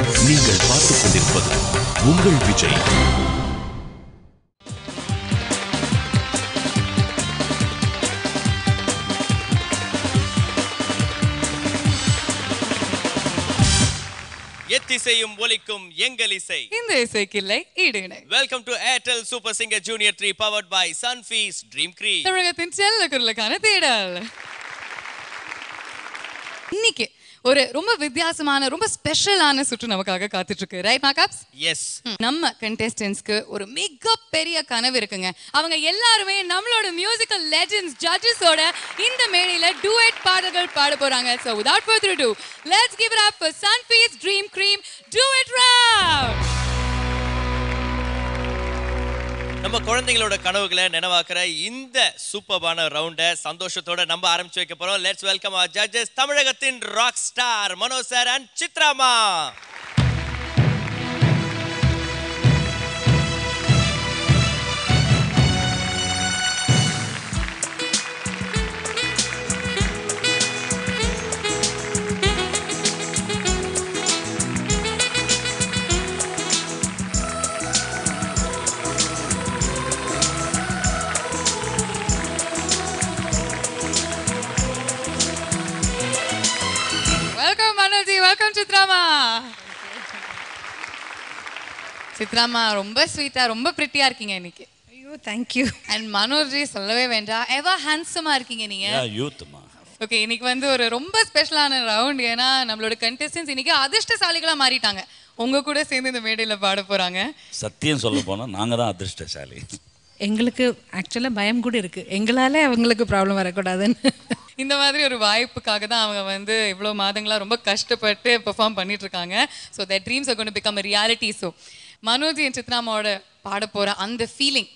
நீங்கள் பார்த்துக் கொண்டிருப்பது உங்கள் விஜய். எத்திசையும் ஒலிக்கும் எங்கள் இசை. இந்த இசைக்கில்லை ஈடுணை. Welcome to Airtel super singer junior 3 powered by Sunfeast dream cream. தமிழகத்தின் செல்ல குரலுக்கான தேடல். இன்னைக்கு ஒரு ரொம்ப வித்தியாசமான ரொம்ப ஸ்பெஷலான சுற்று நமக்காக காத்துட்டு இருக்கு. Right markups? எஸ். நம்ம கண்டெஸ்டன்ட்ஸ்க்கு ஒரு மிகப்பெரிய கனவு இருக்குங்க. அவங்க எல்லாருமே நம்மளோட மியூசிக்கல் லெஜெண்ட்ஸ் ஜட்ஜஸோட இந்த மேடையில டூயட் பாடல்கள் பாட போறாங்க. So without further ado, let's give it up for Sunfeast Dream Cream Duet Round. நம்ம குழந்தைகளோட கனவுகளை நினைவாக்குற இந்த சூப்பர்பான ரவுண்டை சந்தோஷத்தோட நம்ம ஆரம்பிச்சு வைக்க போறோம். லெட்ஸ் வெல்கம் our judges, தமிழகத்தின் rock star Mano sir and சித்ராமா. வெல்கம் சித்ராமா. சித்ராமா ரொம்ப ஸ்வீட்டா ரொம்ப பிரிட்டியா இருக்கீங்க இன்னைக்கு. ஐயோ தேங்க் யூ. அண்ட் மனோஜி சொல்லவே வேண்டாம், எவர் ஹேண்ட்ஸமா இருக்கீங்க நீங்க. யூத்மா. ஓகே, இன்னைக்கு வந்து ஒரு ரொம்ப ஸ்பெஷலான ரவுண்ட். ஏன்னா நம்மளோட கண்டெஸ்டன்ஸ் இன்னைக்கு அதிர்ஷ்டசாலிகளா மாறிட்டாங்க. உங்க கூட சேர்ந்து இந்த மேடையில பாட போறாங்க. சத்தியம் சொல்ல போனா நாங்க தான் அதிர்ஷ்டசாலி. எங்களுக்கு ஆக்சுவலாக பயம் கூட இருக்கு, எங்களால அவங்களுக்கு ப்ராப்ளம் வரக்கூடாதுன்னு. இந்த மாதிரி ஒரு வாய்ப்புக்காக தான் அவங்க வந்து இவ்வளோ மாதங்களாக ரொம்ப கஷ்டப்பட்டு பெர்ஃபார்ம் பண்ணிட்டு இருக்காங்க. So their dreams are going to become a reality. So Manoj என் சித்ராமாவோட பாட போகிற அந்த ஃபீலிங்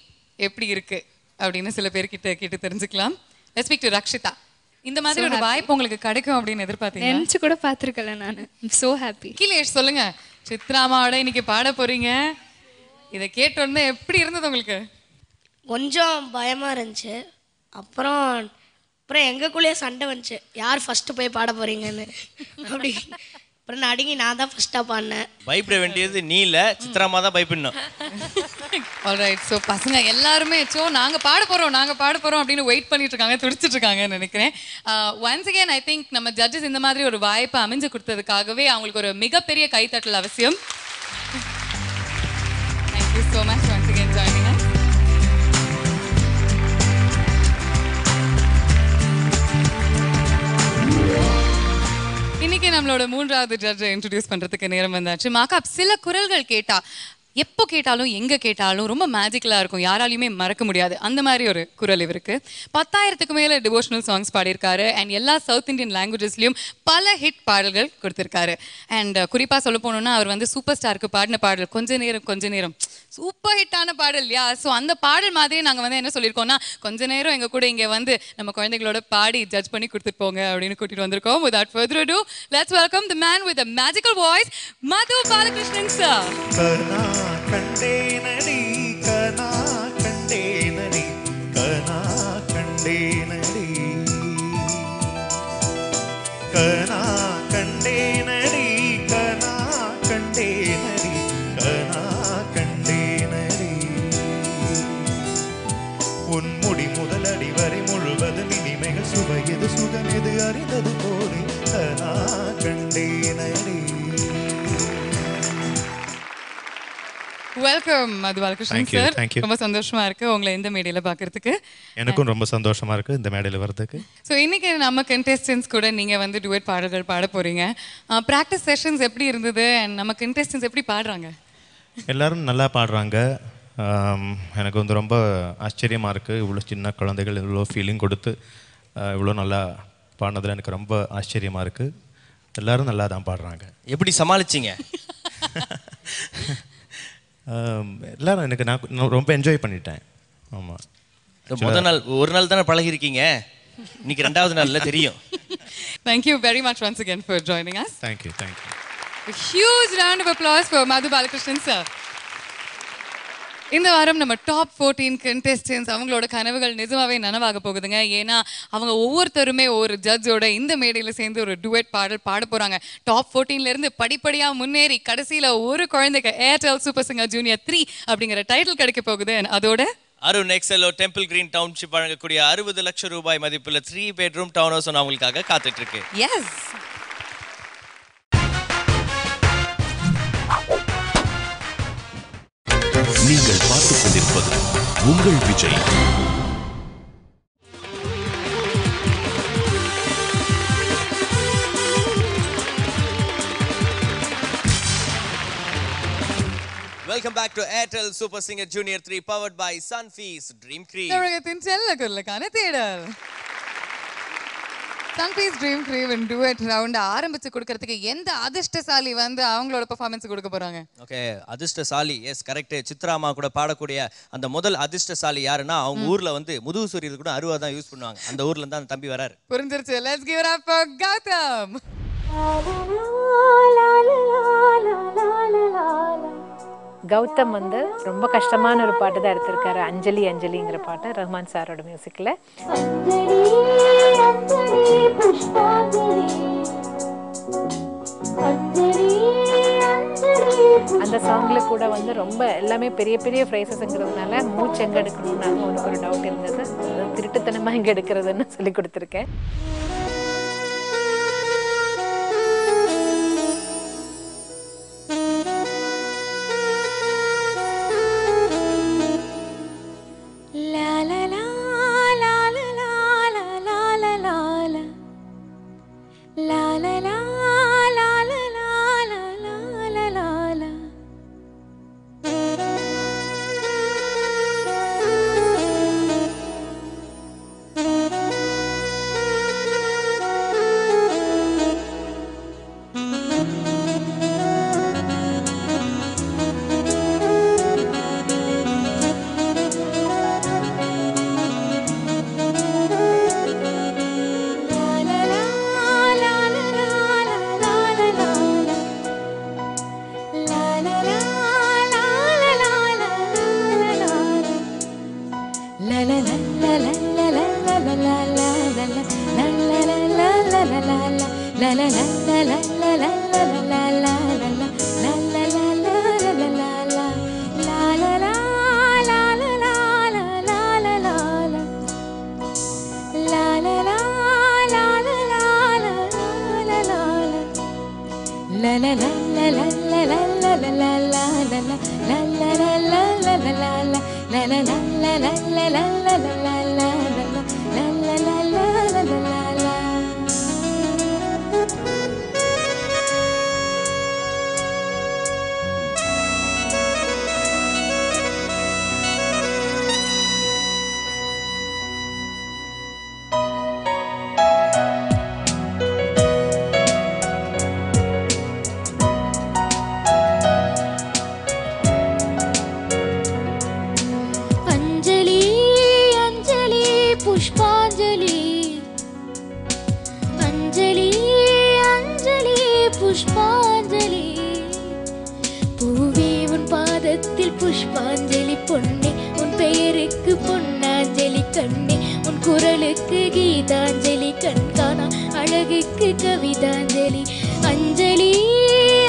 எப்படி இருக்கு அப்படின்னு சில பேர்கிட்ட கேட்டு தெரிஞ்சுக்கலாம். Let's speak to Rakshitha. இந்த மாதிரி ஒரு வாய்ப்பு உங்களுக்கு கிடைக்கும் அப்படின்னு எதிர்பார்த்தீங்க? நினச்சி கூட பார்த்துருக்கல நான். So happy. கிலேஷ் சொல்லுங்க, சித்ராமாவோட இன்னைக்கு பாட போறீங்க. இதை கேட்டோன்னே எப்படி இருந்தது உங்களுக்கு? கொஞ்சம் பயமாக இருந்துச்சு. அப்புறம் எங்களுக்குள்ளேயே சண்டை வந்துச்சு, யார் ஃபஸ்ட்டு போய் பாட போகிறீங்கன்னு. அப்படி அப்புறம் நடுங்கி நான் தான் ஃபஸ்ட்டாக பாடினேன். பயப்பட வேண்டியது நீ இல்லை, சித்ராமா தான் பயப்படணும். ஆல்ரைட். ஸோ பசங்க எல்லாருமே நாங்கள் பாட போகிறோம் அப்படின்னு வெயிட் பண்ணிட்டு இருக்காங்க, துடிச்சிட்டு இருக்காங்கன்னு நினைக்கிறேன். ஒன்ஸ் அகேன் ஐ திங்க் நம்ம ஜட்ஜஸ் இந்த மாதிரி ஒரு வாய்ப்பை அமைஞ்சு கொடுத்ததுக்காகவே அவங்களுக்கு ஒரு மிகப்பெரிய கைத்தட்டல் அவசியம். Thank you so much once again joining us. இன்னைக்கு நம்மளோட மூன்றாவது ஜட்ஜை இன்ட்ரடியூஸ் பண்றதுக்கு நேரம் வந்தாச்சு. மார்க்அப், சில குரல்கள் கேட்டா எப்போ கேட்டாலும் எங்கே கேட்டாலும் ரொம்ப மேஜிக்கலாக இருக்கும், யாராலையுமே மறக்க முடியாது. அந்த மாதிரி ஒரு குரல் இவருக்கு. 10,000க்கு மேலே டிவோஷனல் சாங்ஸ் பாடியிருக்காரு. அண்ட் எல்லா சவுத் இண்டியன் லாங்குவேஜஸ்லையும் பல ஹிட் பாடல்கள் கொடுத்துருக்காரு. அண்ட் குறிப்பாக சொல்ல போனோம்னா அவர் வந்து சூப்பர் ஸ்டாருக்கு பாடின பாடல் கொஞ்ச நேரம் சூப்பர் ஹிட்டான பாடல் இல்லையா? ஸோ அந்த பாடல் மாதிரி நாங்கள் வந்து என்ன சொல்லியிருக்கோம்னா, கொஞ்ச நேரம் எங்கள் கூட இங்கே வந்து நம்ம குழந்தைகளோட பாடி ஜட்ஜ் பண்ணி கொடுத்துட்டு போங்க அப்படின்னு கூட்டிகிட்டு வந்திருக்கோம். Without further ado, let's welcome the man with a magical voice, Madhu Balakrishnan sir. கண்டேனடி கனா கண்டேனடி கனா கண்டேனடி கனா கண்டேனடி கனா கண்டேனடி கனா கண்டேனடி உன் முடி முதலடி வரை முழுவது இனிமைகள் சுவையது சுகமெது அறிந்தது போலே கனா கண்டேனடி. Welcome Madhu Balakrishnan sir. ரொம்ப சந்தோஷமா இருக்கு உங்களை இந்த மேடையில பாக்குறதுக்கு. எனக்கும் ரொம்ப சந்தோஷமா இருக்கு இந்த மேடையில வர்றதுக்கு. ஸோ இன்னைக்கு நம்ம கண்டெஸ்டன்ஸ் கூட நீங்க வந்து டுவெட் பாடல்கள் பாட போறீங்க. ப்ராக்டிஸ் செஷன்ஸ் எப்படி இருந்தது? அண்ட் நம்ம கண்டெஸ்டன்ஸ் எப்படி பாடுறாங்க? எல்லாரும் நல்லா பாடுறாங்க. எனக்கு வந்து ரொம்ப ஆச்சரியமாக இருக்குது, இவ்வளோ சின்ன குழந்தைகள் இவ்வளோ ஃபீலிங் கொடுத்து இவ்வளோ நல்லா பாடினதில் எனக்கு ரொம்ப ஆச்சரியமாக இருக்குது. எல்லோரும் நல்லா தான் பாடுறாங்க. எப்படி சமாளிச்சிங்க? எல்லோரும் எனக்கு நான் ரொம்ப என்ஜாய் பண்ணிட்டேன். ஆமாம், முதல் நாள் ஒரு நாள் தானே பழகிருக்கீங்க, இன்னைக்கு ரெண்டாவது நாளில் தெரியும். Thank you very much once again for joining us. Thank you. A huge round of applause for Madhu Balakrishnan sir. இந்த வாரம் நம்ம டாப் 14 கண்டெஸ்டன்ஸ் அவங்களோட கனவுகள் நிஜமாவே நனவாக போகுதுங்க. ஏன்னா அவங்க ஒவ்வொருத்தருமே ஒரு ஜட்ஜோட இந்த மேடையில் சேர்ந்து ஒரு டுவெட் பாடல் பாட போறாங்க. டாப் 14ல இருந்து படிப்படியா முன்னேறி கடைசியில ஒரு குழந்தைக்கு ஏர்டெல் சூப்பர் சிங்கர் ஜூனியர் 3 அப்படிங்கிற டைட்டில் கிடைக்க போகுது. அதோட அருண் எக்ஸலோ டெம்பிள் கிரீன் டவுன்ஷிப் வழங்கக்கூடிய 60 லட்சம் ரூபாய் மதிப்புள்ள 3 பெட்ரூம் டவுன் ஹவுஸ் அவங்களுக்காக காத்துட்டு இருக்கு. எஸ், நீங்கள் பார்த்துக் கொண்டிருப்பது உங்கள் Vijay. Welcome back to Airtel Super Singer Junior 3 powered by Sunfeast Dream Cream. தமிழகத்தின் செல்ல குரலுக்கான தேடல் Sunfeast Dream Cream duet round ஆரம்பிச்சு கொடுக்கிறதுக்கு எந்த அதிர்ஷ்டசாலி வந்து அவங்களோட பெர்ஃபார்மன்ஸ் கொடுக்க போறாங்க? ஓகே, அதிர்ஷ்டசாலி எஸ் கரெக்ட். சித்ராமா கூட பாடக்கூடிய அந்த முதல் அதிர்ஷ்டசாலி யாருன்னா அவங்க ஊர்ல வந்து முதுகுசூரியில் கூட அருவா தான் யூஸ் பண்ணுவாங்க. அந்த ஊர்ல இருந்து அந்த தம்பி வராரு. புரிஞ்சிருச்சு. Let's give it up for Gautham. Gautham வந்து ரொம்ப கஷ்டமான ஒரு பாட்டு தான் எடுத்திருக்காரு. அஞ்சலி அஞ்சலிங்கிற பாட்டு ரஹ்மான் சாரோட மியூசிக்கில். அந்த சாங்கில் கூட வந்து ரொம்ப எல்லாமே பெரிய பெரிய ஃப்ரேசஸ்ங்கிறதுனால மூச்சு எங்கே எடுக்கணும்னு உனக்கு ஒரு டவுட் இருந்தது. திருட்டுத்தனமாக எங்கே எடுக்கிறதுன்னு சொல்லி கொடுத்துருக்கேன். புஷ்பாஞ்சலி பொன்னே உன் பெயருக்கு பொன்னாஞ்சலி கண்ணே உன் குரலுக்கு கீதாஞ்சலி கண்காணா அழகுக்கு கவிதாஞ்சலி அஞ்சலி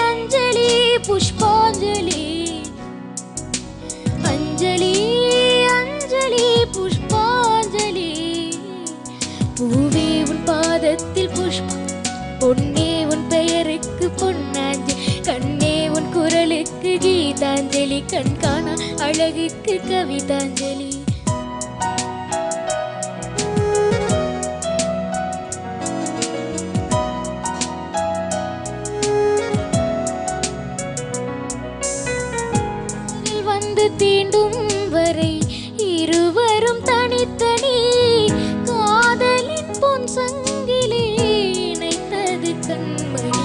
அஞ்சலி புஷ்பாஞ்சலி அஞ்சலி அஞ்சலி புஷ்பாஞ்சலி பூவே உன் பாதத்தில் புஷ்பம் பொன்னே உன் பெயருக்கு பொன்னாஞ்சலி கண்ணே உன் குரலுக்கு கீதாஞ்சலி கண்காணா அழகுக்கு கவிதாஞ்சலி வந்து தீண்டும் வரை இருவரும் தனித்தனி காதலின் பொன் சங்கிலே இணைத்தது கண்மணி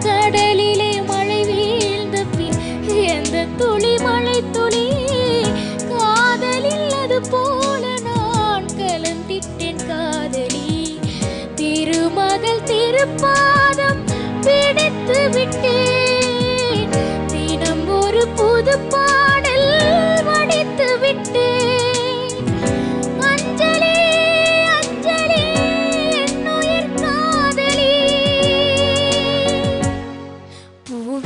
கடலிலே மழை வீழ்ந்த பின் எந்த துளி மழை துளி காதலில் அது போல நான் கலந்திட்டேன் காதலி திருமகள் திருப்பாதம் பிடித்து விட்டேன் தினம் ஒரு புது பாடல்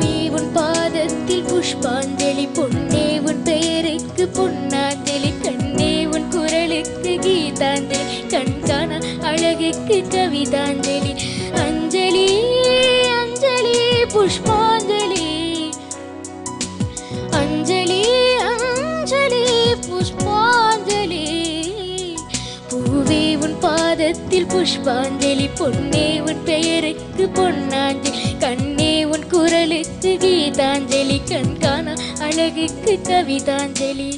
பூவே உன் பாதத்தில் புஷ்பாஞ்சலி பொன்னே உன் பெயருக்கு பொன்னாஞ்சலி கண்ணே உன் குரலுக்கு கீதாஞ்சலி கண்காண அழகுக்கு கவிதாஞ்சலி அஞ்சலி அஞ்சலி புஷ்பாஞ்சலி அஞ்சலி அஞ்சலி புஷ்பாஞ்சலி பூவே உன் பாதத்தில் புஷ்பாஞ்சலி பொன்னே உன் பெயருக்கு பொன்னாஞ்சலி கண்ணே உன் குரலுக்கு கீதாஞ்சலி கண்காண அழகுக்கு கவிதாஞ்சலி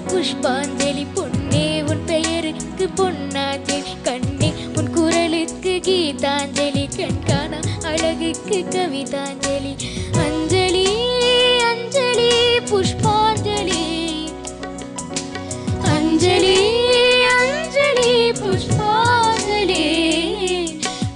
புஷ்பாஞ்சலி பொன்னே உன் பெயருக்கு பொன்னாஞ்சலி கண்ணே உன் குரலுக்கு கீதாஞ்சலி கண்காண அழகுக்கு கவிதாஞ்சலி அஞ்சலி அஞ்சலி புஷ்பாஞ்சலி அஞ்சலி அஞ்சலி புஷ்பாஞ்சலி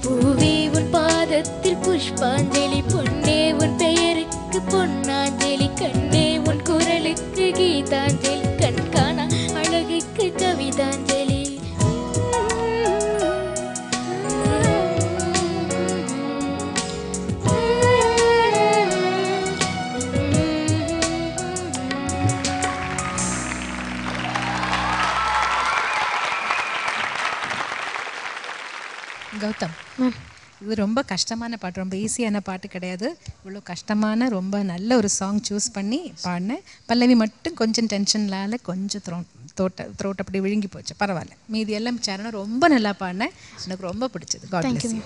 பூவே உன் பாதத்தில் புஷ்பாஞ்சலி பொன்னே உன் பெயருக்கு பொன்னாஞ்சலி கண்ணே உன் குரலுக்கு கீதாஞ்சலி கண்காண அழகுக்கு கவிதாஞ்சலி கௌதம் இது ரொம்ப கஷ்டமான பாட்டு, ரொம்ப ஈஸியான பாட்டு கிடையாது. இவ்வளோ கஷ்டமான ரொம்ப நல்ல ஒரு சாங் சூஸ் பண்ணி பாடினேன். பல்லவி மட்டும் கொஞ்சம் டென்ஷன்லால கொஞ்சம் த்ரோட் அப்படி விழுங்கி போச்சு, பரவாயில்ல. மீதி எல்லாம் சேரணும் ரொம்ப நல்லா பாடினேன், எனக்கு ரொம்ப பிடிச்சது. God bless you.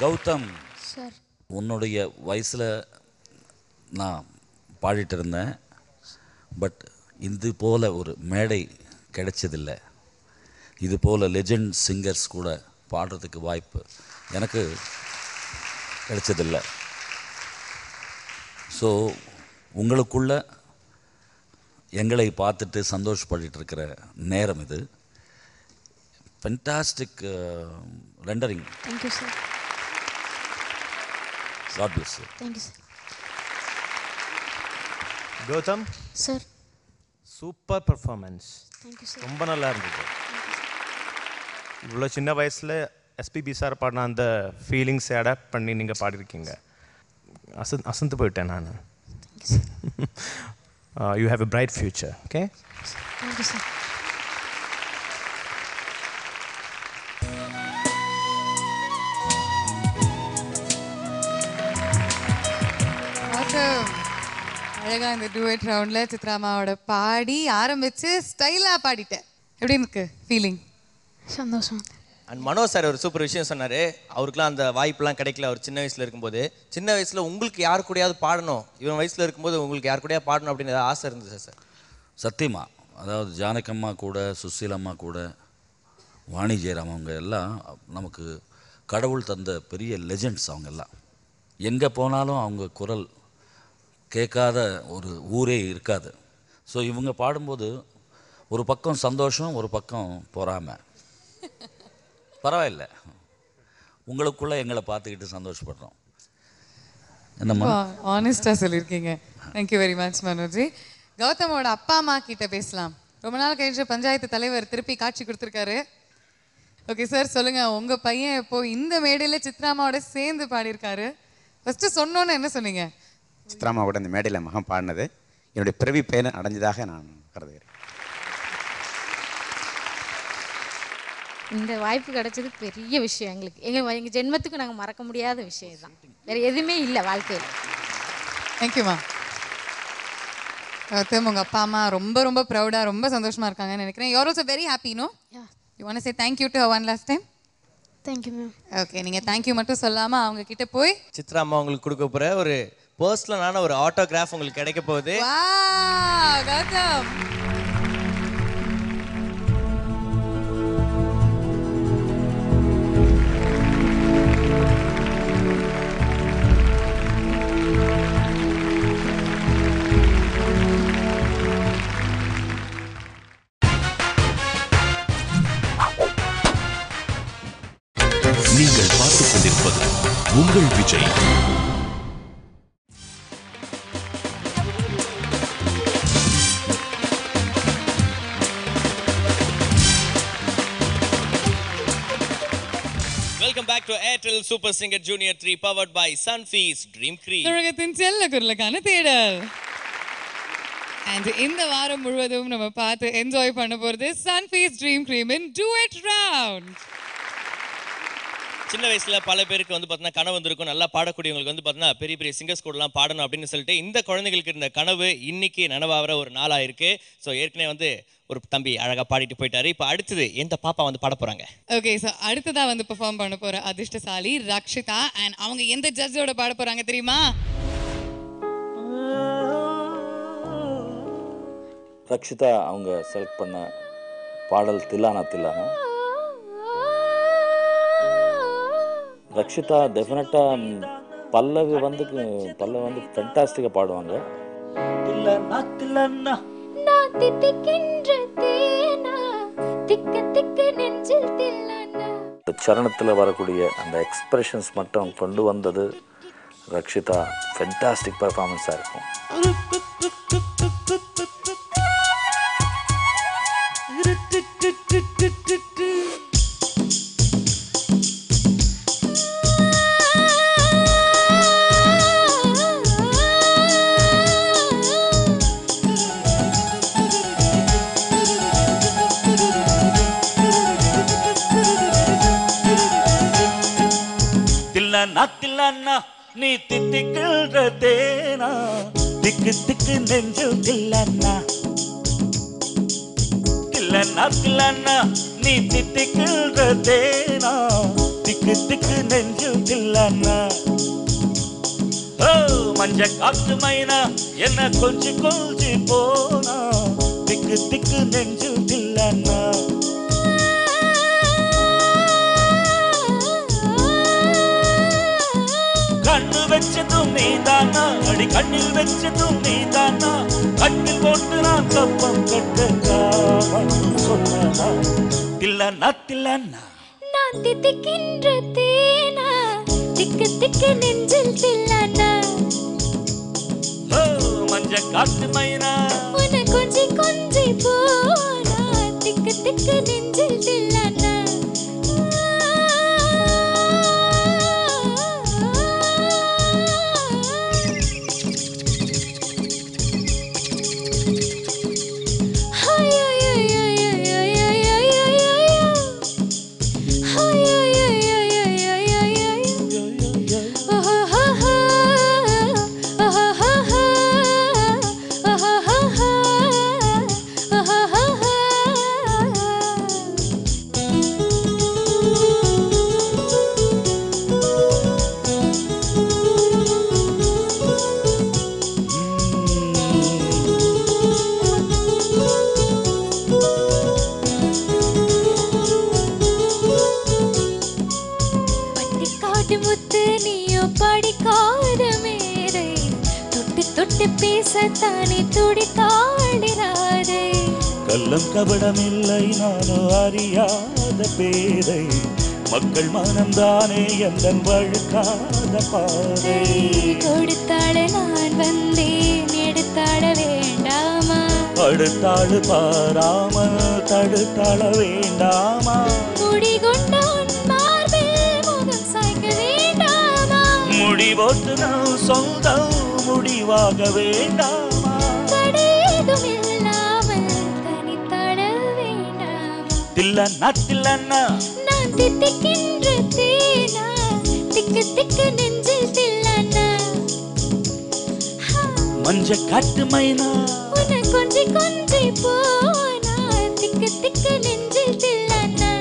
Gautham sir, உன்னுடைய வயசில் நான் பாடிட்டு இருந்தேன். பட் இது போல் ஒரு மேடை கிடைச்சதில்லை. இது போல் லெஜெண்ட் சிங்கர்ஸ் கூட பாடுறதுக்கு வாய்ப்பு எனக்கு கிடைச்சதில்லை. ஸோ உங்களுக்குள்ள எங்களை பார்த்துட்டு சந்தோஷப்பட்டு இருக்கிற நேரம் இது. Fantastic rendering. Thank you sir. God bless you. Thank you sir. Gautham sir, super performance. Thank you sir. ரொம்ப நல்லா இருந்தது. இவ்வளோ சின்ன வயசில் எஸ்பிபி சார் பாடின அந்த ஃபீலிங்ஸை அடாப்ட் பண்ணி நீங்கள் பாடியிருக்கீங்க. அசந்து போயிட்டேன் நான். You have a bright future. Okay, thank you sir. அழகா இந்த டூயட் ரவுண்ட்ல சித்ராமாவோட பாடி ஆரம்பிச்சு ஸ்டைலா பாடிட்டேன். எப்படி இருக்கு ஃபீலிங்? சந்தோஷம். அண்ட் மனோ சார் ஒரு சூப்பர் விஷயம் சொன்னார். அவருக்குலாம் அந்த வாய்ப்புலாம் கிடைக்கல. அவர் சின்ன வயசில் இருக்கும்போது. சின்ன வயசில் உங்களுக்கு யாரு கூடயாவது பாடணும், இவன் வயசில் இருக்கும்போது உங்களுக்கு யாரு கூடயாவது பாடணும் அப்படின்னு ஏதாவது ஆசை இருந்துச்சு சார்? சத்தியமா, அதாவது ஜானகம்மா கூட, சுசீலம்மா கூட, வாணி ஜெயராம் அவங்க எல்லாம் நமக்கு கடவுள் தந்த பெரிய லெஜெண்ட்ஸ். அவங்க எல்லாம் எங்கே போனாலும் அவங்க குரல் கேட்காத ஒரு ஊரே இருக்காது. ஸோ இவங்க பாடும்போது ஒரு பக்கம் சந்தோஷம், ஒரு பக்கம் பொறாமை. பரவாயில்லை, உங்களுக்குள்ளே எங்களை பார்த்துக்கிட்டு சந்தோஷப்படுறோம். என்னம்மா ஆனஸ்டாக சொல்லியிருக்கீங்க. Thank you very much Manoji. கௌதமோட அப்பா அம்மா கிட்ட பேசலாம். ரொம்ப நாள் கழிச்சு பஞ்சாயத்து தலைவர் திருப்பி காட்சி கொடுத்துருக்காரு. ஓகே சார், சொல்லுங்கள், உங்கள் பையன் இப்போ இந்த மேடையில் சித்ராமாவோட சேர்ந்து பாடியிருக்காரு. ஃபஸ்ட்டு சொன்னோன்னு என்ன சொன்னீங்க? சித்ராமாவோட இந்த மேடையில் மகன் பாடினது என்னுடைய பிறவி பயனை அடைஞ்சதாக நான் கருதுகிறேன். இந்த வாய்ப்பு கிடைச்சது பெரிய விஷயம் எங்களுக்கு. எங்கள் ஜென்மத்துக்கு நாங்கள் மறக்க முடியாத விஷயம் தான். வேறு எதுவுமே இல்லை வாழ்க்கையில். தேங்க்யூம்மா. கௌதம், உங்கள் அப்பா அம்மா ரொம்ப ரொம்ப ப்ரௌடாக ரொம்ப சந்தோஷமாக இருக்காங்கன்னு நினைக்கிறேன். You are also very happy, no? You want to say thank you to one last time? Thank you ma'am. Okay, நீங்கள் தேங்க்யூ மட்டும் சொல்லாமல் அவங்க கிட்ட போய் சித்ரா அம்மா உங்களுக்கு கொடுக்க போகிற ஒரு பர்சனலான ஒரு ஆட்டோகிராஃப் உங்களுக்கு கிடைக்க போகுது. வாவ் கௌதம். நீங்கள் பார்த்துக் கொண்டிருப்பது உங்கள் Vijay. Welcome back to Airtel Super Singer Junior 3 powered by Sunfeast Dream Cream. தமிழகத்தின் செல்ல குரலுக்கான தேடல். And இந்த வாரம் முழுவதும் நம்ம பார்த்து என்ஜாய் பண்ண போகிறது Sunfeast Dream Cream in Duet Round. சின்ன வயசுல பல பேருக்கு வந்து பார்த்தீங்கன்னா கனவு வந்திருக்கும், நல்லா பாடக்கூடியவங்களுக்கு வந்து பார்த்தீங்கன்னா பெரிய பெரிய சிங்கர்ஸ் கூடலாம் பாடணும் அப்படின்னு சொல்லிட்டு இந்த குழந்தைகளுக்கு இருந்த கனவு இன்னைக்கு நனவாகிற ஒரு நாளாக இருக்கு. ஸோ ஏற்கனவே வந்து ஒரு தம்பி அழகாக பாடிட்டு போயிட்டாரு. இப்போ அடுத்தது எந்த பாப்பா வந்து பாட போறாங்க? ஓகே, ஸோ அடுத்ததாக வந்து பெர்ஃபார்ம் பண்ண போகிற அதிர்ஷ்டசாலி ரக்ஷிதா. அண்ட் அவங்க எந்த ஜட்ஜோட பாட போகிறாங்க தெரியுமா? ரக்ஷிதா அவங்க செலக்ட் பண்ண பாடல் தில்லானா தில்லானா. ரக்ஷிதா டெஃபினட்டாக பல்லவி வந்து ஃபென்டாஸ்டிக்காக பாடுவாங்க. சரணத்தில் வரக்கூடிய அந்த எக்ஸ்பிரஷன்ஸ் மட்டும் கொண்டு வந்தது ரக்ஷிதா ஃபென்டாஸ்டிக் பர்ஃபார்மன்ஸாக இருக்கும். தில்லானா நீ தித்திக்கின்ற தேனா, திக்கு திக்கு நெஞ்சில் தில்லானா. தில்லானா தில்லானா நீ தித்திக்கின்ற தேனா, திக்கு திக்கு நெஞ்சில் தில்லானா. ஓ மஞ்ச காத்து மைனா என்ன கொஞ்சி கொஞ்சி போனா, திக்கு திக்கு நெஞ்சில் தில்லானா. கண்ணு வச்சதும் நீதானா, அடி கண்ணில் வச்சதும் நீதானா, கண்ணில் போட்டு நான் கப்பம் கட்டக்காமல் சொன்னா. தில்லானா தில்லானா நான் தித்திக்கின்ற தேனா, திக்கு திக்கு நெஞ்சில் தில்லானா. ஓ மஞ்ச காத்து மைனா உன கொஞ்சி கொஞ்சி போனா, திக்கு திக்கு நெஞ்சில் தில்லானா. பேசத்தானே துடித்தாடினாரே. கள்ளம் கபடமில்லை நானோ அறியாத பேதை, மக்கள் மனம்தானே எந்தன் வழுக்காத பாதை. கொடுத்தாட நான் வந்தேன் எடுத்தாட வேண்டாமா, அடுத்தாடு பாராமல் தடுத்தாள வேண்டாமா, முடிகொண்டான் மார்பில் முகம் சாய்க்க வேண்டாமா, முடிவோட்டு நான் சொந்தம் முடிவாக வேண்டாமா, தடையேதும் இல்லாமல் தனித்தாட வேண்டாமா. தில்லன்னா தில்லன்னா நான் தித்திக்கின்ற தேனா, திக்கு திக்கு நெஞ்சில் தில்லன்னா, மஞ்ச காட்டு மைனா உன்னை கொஞ்சி கொஞ்சி போனா, திக்கு திக்கு நெஞ்சில் தில்லன்னா.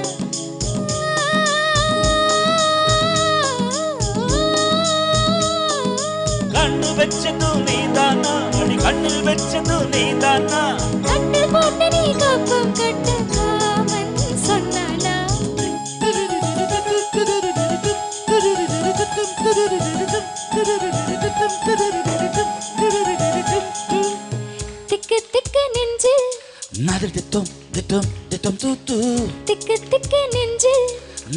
கண்ணு வச்சதும் நீதானா, அடி கண்ணில் வச்சதும் நீதானா, கட்டு போட்டு நீ கப்பம் கட்டு காமன் சொன்னானா. திக்கு திக்கு நெஞ்சில் நாதிர் திட்டம் திட்டம் திட்டம் தூத்து, திக்கு திக்கு நெஞ்சில்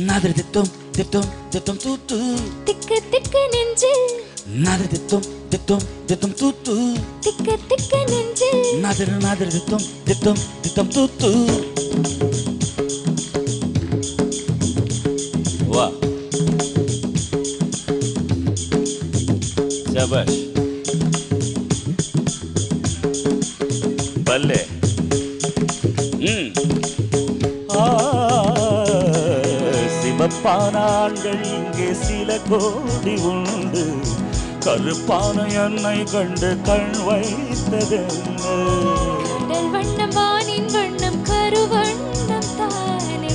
நாதிர் திட்டம் திட்டம் திட்டம் தூத்து, திக்கு திக்கு நெஞ்சில் நாதிர் திட்டம் திட்டம் திட்டம் தூத்து, திக்கு திக்கு நெஞ்சில் நாதிர் நாதிர் திட்டம் திட்டம் திட்டம் தூத்து. வா சபாஷ் பல்லே. சிவப்பான ஆண்கள் இங்கே சில கோடி உண்டு, கருப்பான என்னை கண்டு கண் வைத்ததென்ன. கடல் வண்ணம் வானின் வண்ணம் கருவண்ணம் தானே,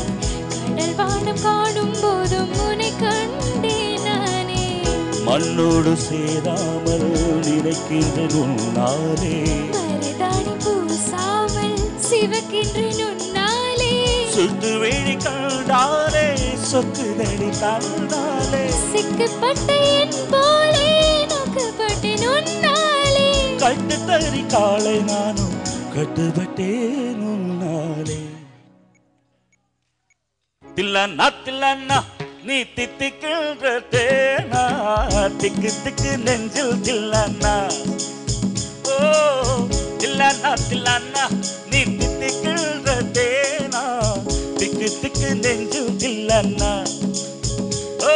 கடல் வானம் காணும் போதும் உன்னை கண்டேன் நானே. மண்ணோடு சேராமல் நினைக்கின்ற உன்னாலே, மருதாணி பூசாமல் சிவக்கின்ற உன்னாலே, சுட்டு வேடி கண்டாலே சொக்குதடி கண்டாலே, சிக்கப்பட்ட என் போலே நோக்கப்பட்டேன் உன்னாலே. கட்டு தறி காலை நானும் கட்டுப்பட்டேன் உன்னாலே. தில்லன்னா தில்லன்னா நீ தித்திக்கின்ற தேனா, திக்கு திக்கு நெஞ்சில் தில்லன்னா. ஓ தில்லன்னா தில்லன்னா நீ தித்திக்கின்ற தேனா, திக்கு திக்கு நெஞ்சில் தில்லன்னா. ஓ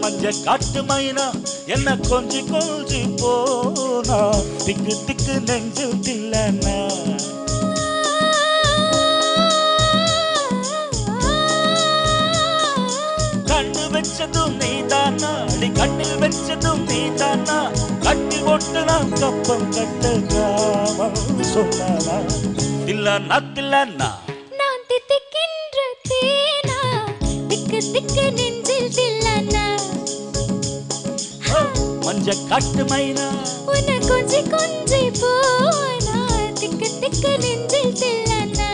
மஞ்ச காட்டு மைனா என்ன கொஞ்சி கொஞ்சி போனா, திக்கு திக்கு நெஞ்சில் தில்லன்னா. கண்ணு வச்சதும் நீதானா, அடி கண்ணில் வச்சதும் நீதானா, கட்டி போட்டு நான் கப்பம் கட்ட காமம் சொன்னானா. தில்லன்னா தில்லன்னா நான் தித்திக்கின்ற தேனா, திக்கு திக்கு நெஞ்சில் தில்லன்னா. மஞ்ச காட்டு மைனா உன்னை கொஞ்சி கொஞ்சி போனா, திக்கு திக்கு நெஞ்சில் தில்லன்னா.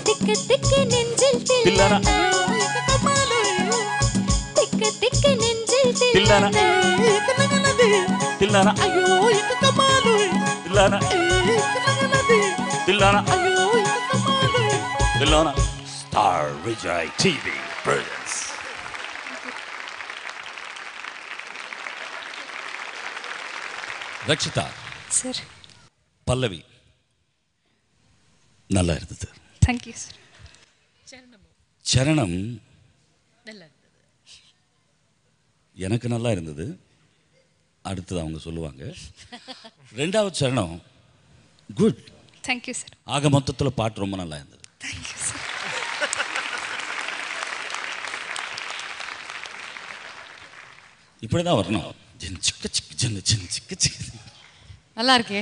திக்கு திக்கு நெஞ்சில் தில்லன்னா, திக்கு திக்கு நெஞ்சில் தில்லன்னா. தில்லனா தில்லனா தில்லனா தில்லனா. Star Vijay TV presents. Rakshita sir. பல்லவி நல்லா இருந்தது. Thank you sir. சரணம் எனக்கு நல்லா இருந்தது, அடுத்தது அவங்க சொல்லுவாங்க. ரெண்டாவது சரணம் குட். Thank you sir. ஆக மொத்தத்தில் பாட்டு ரொம்ப நல்லா இருந்தது. Thank you sir. இப்படி தான் வரணும். ஜின் சிக்க சிக்கு ஜின் ஜின் சிக்க சிக்கு. நல்லா இருக்கே.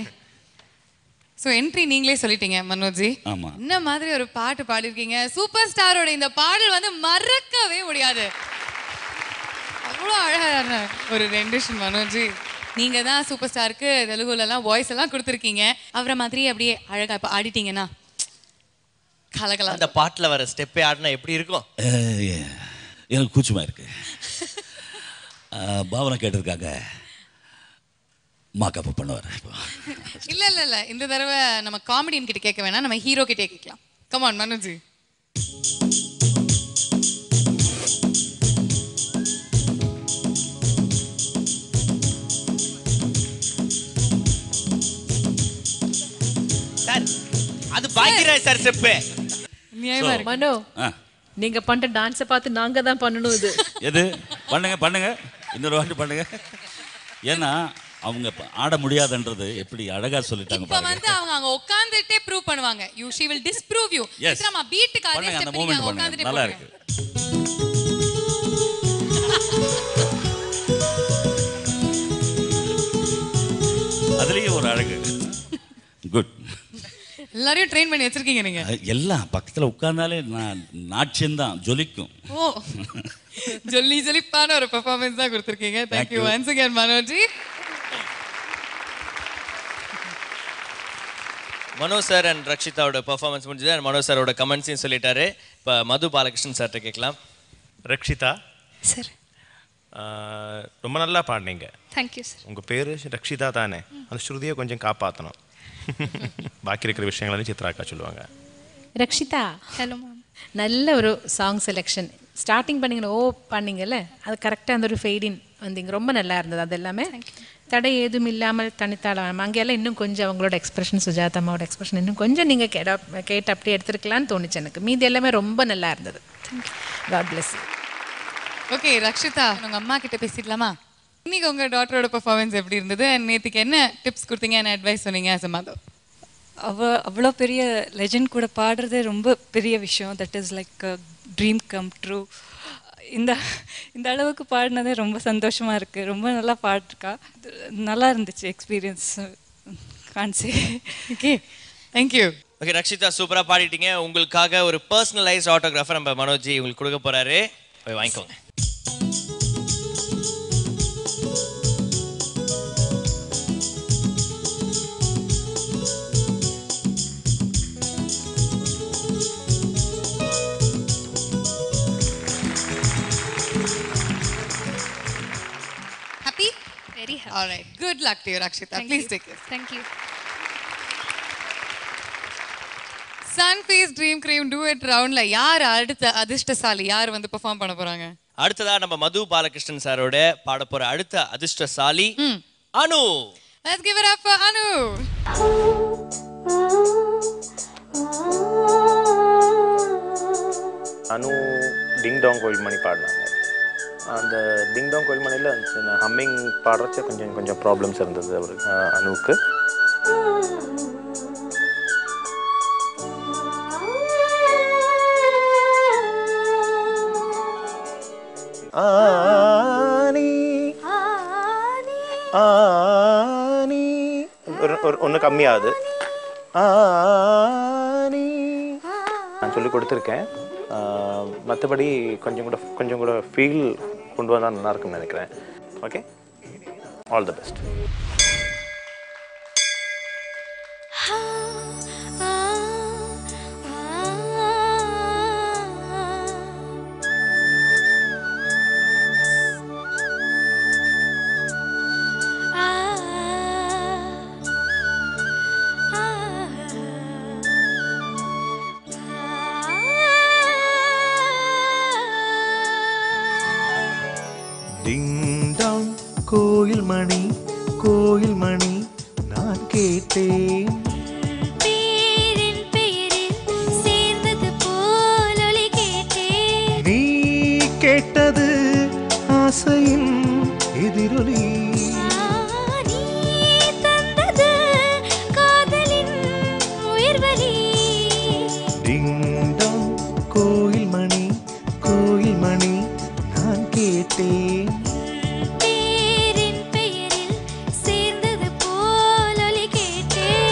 ஸோ என்ட்ரி நீங்களே சொல்லிட்டீங்க மனோஜி. ஆமாம். இந்த மாதிரி ஒரு பாட்டு பாடிருக்கீங்க. சூப்பர் ஸ்டாரோட இந்த பாடல் வந்து மறக்கவே முடியாது. அவ்வளோ அழகான ஒரு ரெண்டிஷன் மனோஜி. நீங்கள் தான் சூப்பர் ஸ்டாருக்கு தெலுங்குலலாம் வாய்ஸ் எல்லாம் கொடுத்துருக்கீங்க. அவரை மாதிரி அப்படியே அழகாக இப்போ ஆடிட்டீங்கன்னா கலகலாம். அந்த பாட்டில் வர ஸ்டெப்பே ஆடினா எப்படி இருக்கும்? எனக்கு கூச்சமாக இருக்கு. பாவனை கேட்டிருக்காங்க, மாக்கப் பண்ணுவார். இல்ல இல்ல இல்ல, இந்த தடவை நம்ம காமெடியன் கிட்ட கேட்க வேணாம், நம்ம ஹீரோ கிட்டே கேட்கலாம். Come on Manoj. சார் அது பாக்கியராஜ் சார் ஸ்டெப். நியாயமா இருக்கு. மனோ, நீங்க பண்ற டான்ஸை பார்த்து நாங்க தான் பண்ணணும். இது எது பண்ணுங்க இன்னொரு வாட்டி பண்ணுங்க. ஏன்னா அவங்க ஆட முடியாதுன்றது எப்படி அழகா சொல்லிட்டாங்க. இப்ப வந்து அவங்க அங்க உட்கார்ந்துட்டே ப்ரூவ் பண்ணுவாங்க. she will disprove you. நம்ம பீட்டுக்கு அதே ஸ்டெப் நீங்க உட்கார்ந்துட்டே நல்லா இருக்கு. அதுலயே ஒரு அழகு. குட். எல்லாரையும் ட்ரெயின் பண்ணி வச்சிருக்கீங்க நீங்க. எல்லாம் பக்கத்துல உட்கார்ந்தாலே நாட்சியம் தான் ஜொலிக்கும். ஓ, ஜொலிப்பான ஒரு பெர்ஃபார்மன்ஸ் தான் கொடுத்திருக்கீங்க. Thank you once again Manoji. Mano sir and ரக்ஷிதாவோட பெர்ஃபார்மன்ஸ் முடிஞ்சது. அண்ட் மனோ சாரோட கமெண்ட்ஸையும் சொல்லிட்டாரு. இப்போ மது பாலகிருஷ்ணன் சார்கிட்ட கேட்கலாம். ரக்ஷிதா சார், ரொம்ப நல்லா பாடினீங்க. Thank you sir. உங்கள் பேர் ரக்ஷிதா தானே? அந்த ஸ்ருதியை கொஞ்சம் காப்பாற்றணும். பாக்கி இருக்கிற விஷயங்களை சித்ராக்கா சொல்லுவாங்க. Rakshitha, hello ma'am. நல்ல ஒரு சாங் செலெக்ஷன். ஸ்டார்டிங் பண்ணிங்களா, பண்ணிங்கல்ல, அது கரெக்டாக அந்த ஒரு ஃபெய்டின் வந்தீங்க, ரொம்ப நல்லா இருந்தது. அது எல்லாமே தடை ஏதும் இல்லாமல் தனித்தாளம். அங்கெல்லாம் இன்னும் கொஞ்சம் அவங்களோட எக்ஸ்பிரஷன், சுஜாதாமாவோட எக்ஸ்பிரஷன் இன்னும் கொஞ்சம் நீங்கள் கேட்டு அப்படியே எடுத்துருக்கலான்னு தோணுச்சு எனக்கு. மீதி எல்லாமே ரொம்ப நல்லா இருந்தது. God plus. ஓகே ரக்ஷிதா, உங்கள் அம்மா கிட்ட பேசிக்கலாமா? இன்னைக்கு உங்கள் டாட்டரோட பெர்ஃபார்மன்ஸ் எப்படி இருந்தது? நேற்றுக்கு என்ன டிப்ஸ் கொடுத்தீங்க, என்ன அட்வைஸ் சொன்னீங்க ஆஸ் அ மதர்? அவ்வளோ பெரிய லெஜண்ட் கூட பாடுறதே ரொம்ப பெரிய விஷயம். That is like dream come true. இந்த அளவுக்கு பாடினதே ரொம்ப சந்தோஷமாக இருக்குது. ரொம்ப நல்லா பாடிருக்கா. நல்லா இருந்துச்சு எக்ஸ்பீரியன்ஸ். கான்சி. Okay, thank you. ஓகே ரக்ஷிதா, சூப்பராக பாடிட்டீங்க. உங்களுக்காக ஒரு பர்சனலைஸ்ட் ஆட்டோகிராஃபர் நம்ம மனோஜி உங்களுக்கு கொடுக்க போகிறாரு. போய் வாங்கிக்கோங்க. Very happy. All right. Good luck to you, Rakshita. Please take this. Thank you. Sunfeast Dream Cream Duet Roundல யார் அடுத்த அதிர்ஷ்டசாலி, யார் வந்து பெர்ஃபார்ம் பண்ண போறாங்க? அடுத்ததா நம்ம மது பாலகிருஷ்ணன் சாரோட பாட போற அடுத்த அதிர்ஷ்டசாலி அனு. Let's give it up for Anu. Anu ding Tang கோயில் மணி பாடினாங்க. அந்த டிங் டாங் கோயில் மணியில் சின்ன ஹம்மிங் பாடுறச்ச கொஞ்சம் ப்ராப்ளம்ஸ் இருந்தது அவருக்கு, அனுவுக்கு. ஒன்று கம்மியாகுது. நான் சொல்லி கொடுத்துருக்கேன். மற்றபடி கொஞ்சம் கூட ஃபீல் கொண்டு வந்தால் நல்லா இருக்குன்னு நினைக்கிறேன். Okay, all the best. கோயில் மணி கோயில் மணி நான் கேட்டேன், பேரின் பெயரில் சேர்ந்தது போல் ஒலி கேட்டேன். நீ கேட்டது ஆசையின் எதிரொலி, நீ தந்தது காதலின் உயிர்வலி. டிங்டாங் கோயில் மணி நான் கேட்டேன், பேரின் பெயரில் சேர்ந்தது போல் ஒலி கேட்டேன்.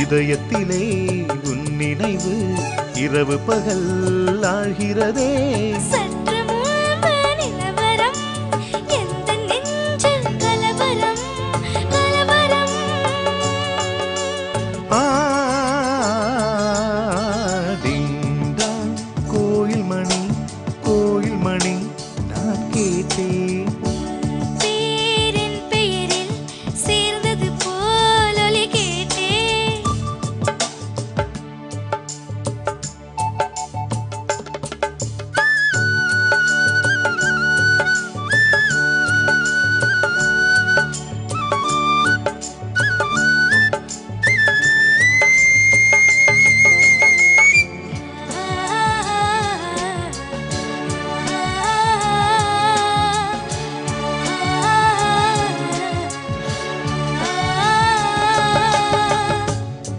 இதயத்திலே உன் நினைவு இரவு பகல் ஆழ்கிறதே. சற்று முன்பு நிலவரம் எந்த நெஞ்சில் கலவரம் கலவரம். டிங்டாங் கோயில் மணி கோயில் மணி நான் கேட்டேன். பேரின் பெயரில் சேர்ந்தது போல் ஒலி கேட்டேன்.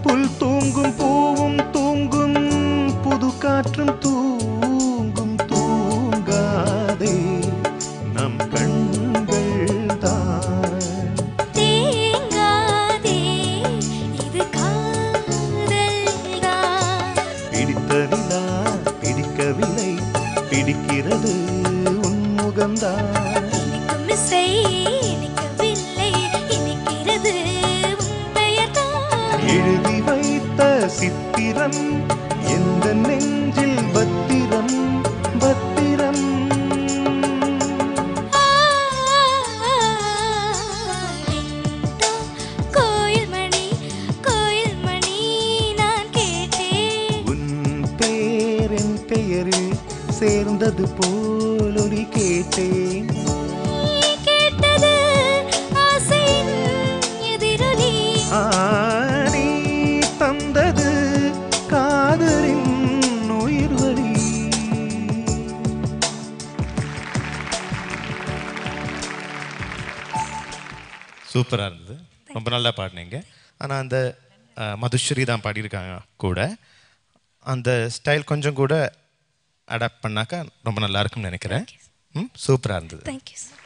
புல் தூங்கும் பூவும் தூங்கும் புது காற்றும் தூங்கும் தூங்காதே நம் கண்கள் தான். தேங்காதே இது காதல்தான். பிடித்த நிலா பிடிக்கவில்லை பிடிக்கிறது உன் முகம்தான். இனிக்கும் இசை இனிக்கவில்லை இனிக்கிறது உன் பெயர்தான். எழுதி வைத்த சித்திரம் எந்த நெஞ்சில் பத்திரம் பத்திரம். கோயில் மணி கோயில் மணி நான் கேட்டேன். உன் பேரின் பெயரில் சேர்ந்தது போல் ஒலி கேட்டேன். நீ கேட்டது ஆசையின் எதிரொலி. நீ தந்தது காதலின் உயிர் வலி. சூப்பராக இருந்தது, ரொம்ப நல்லா பாடினீங்க. ஆனால் அந்த மதுஸ்ரீ தான் பாடியிருக்காங்க கூட, அந்த ஸ்டைல் கொஞ்சம் கூட அடாப்ட் பண்ணாக்கா ரொம்ப நல்லா இருக்கும்னு நினைக்கிறேன். சூப்பராக இருந்தது. Thank you sir.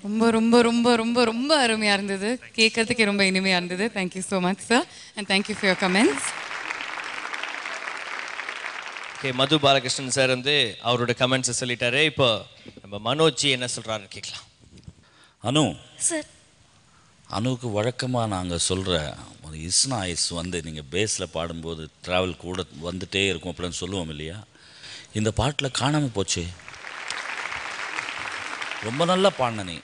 ரொம்ப ரொம்ப ரொம்ப ரொம்ப ரொம்ப அருமையாக இருந்தது, கேட்கறதுக்கே ரொம்ப இனிமையாக இருந்தது. Thank you so much sir, and thank you for your comments. Okay, Madhu Balakrishnan sir வந்து அவரோட கமெண்ட்ஸை சொல்லிட்டாரு. இப்போ நம்ம மனோஜி என்ன சொல்கிறாருன்னு கேட்கலாம். அனு சார் அனுவுக்கு வழக்கமாக நாங்கள் சொல்கிற ஒரு இஸ்னா ஐஸ் வந்து நீங்கள் பேஸில் பாடும்போது ட்ராவல் கூட வந்துட்டே இருக்கும் அப்படின்னு சொல்லுவோம் இல்லையா, இந்த பாட்டில் காணாமல் போச்சு. ரொம்ப நல்லா பாடின நீ,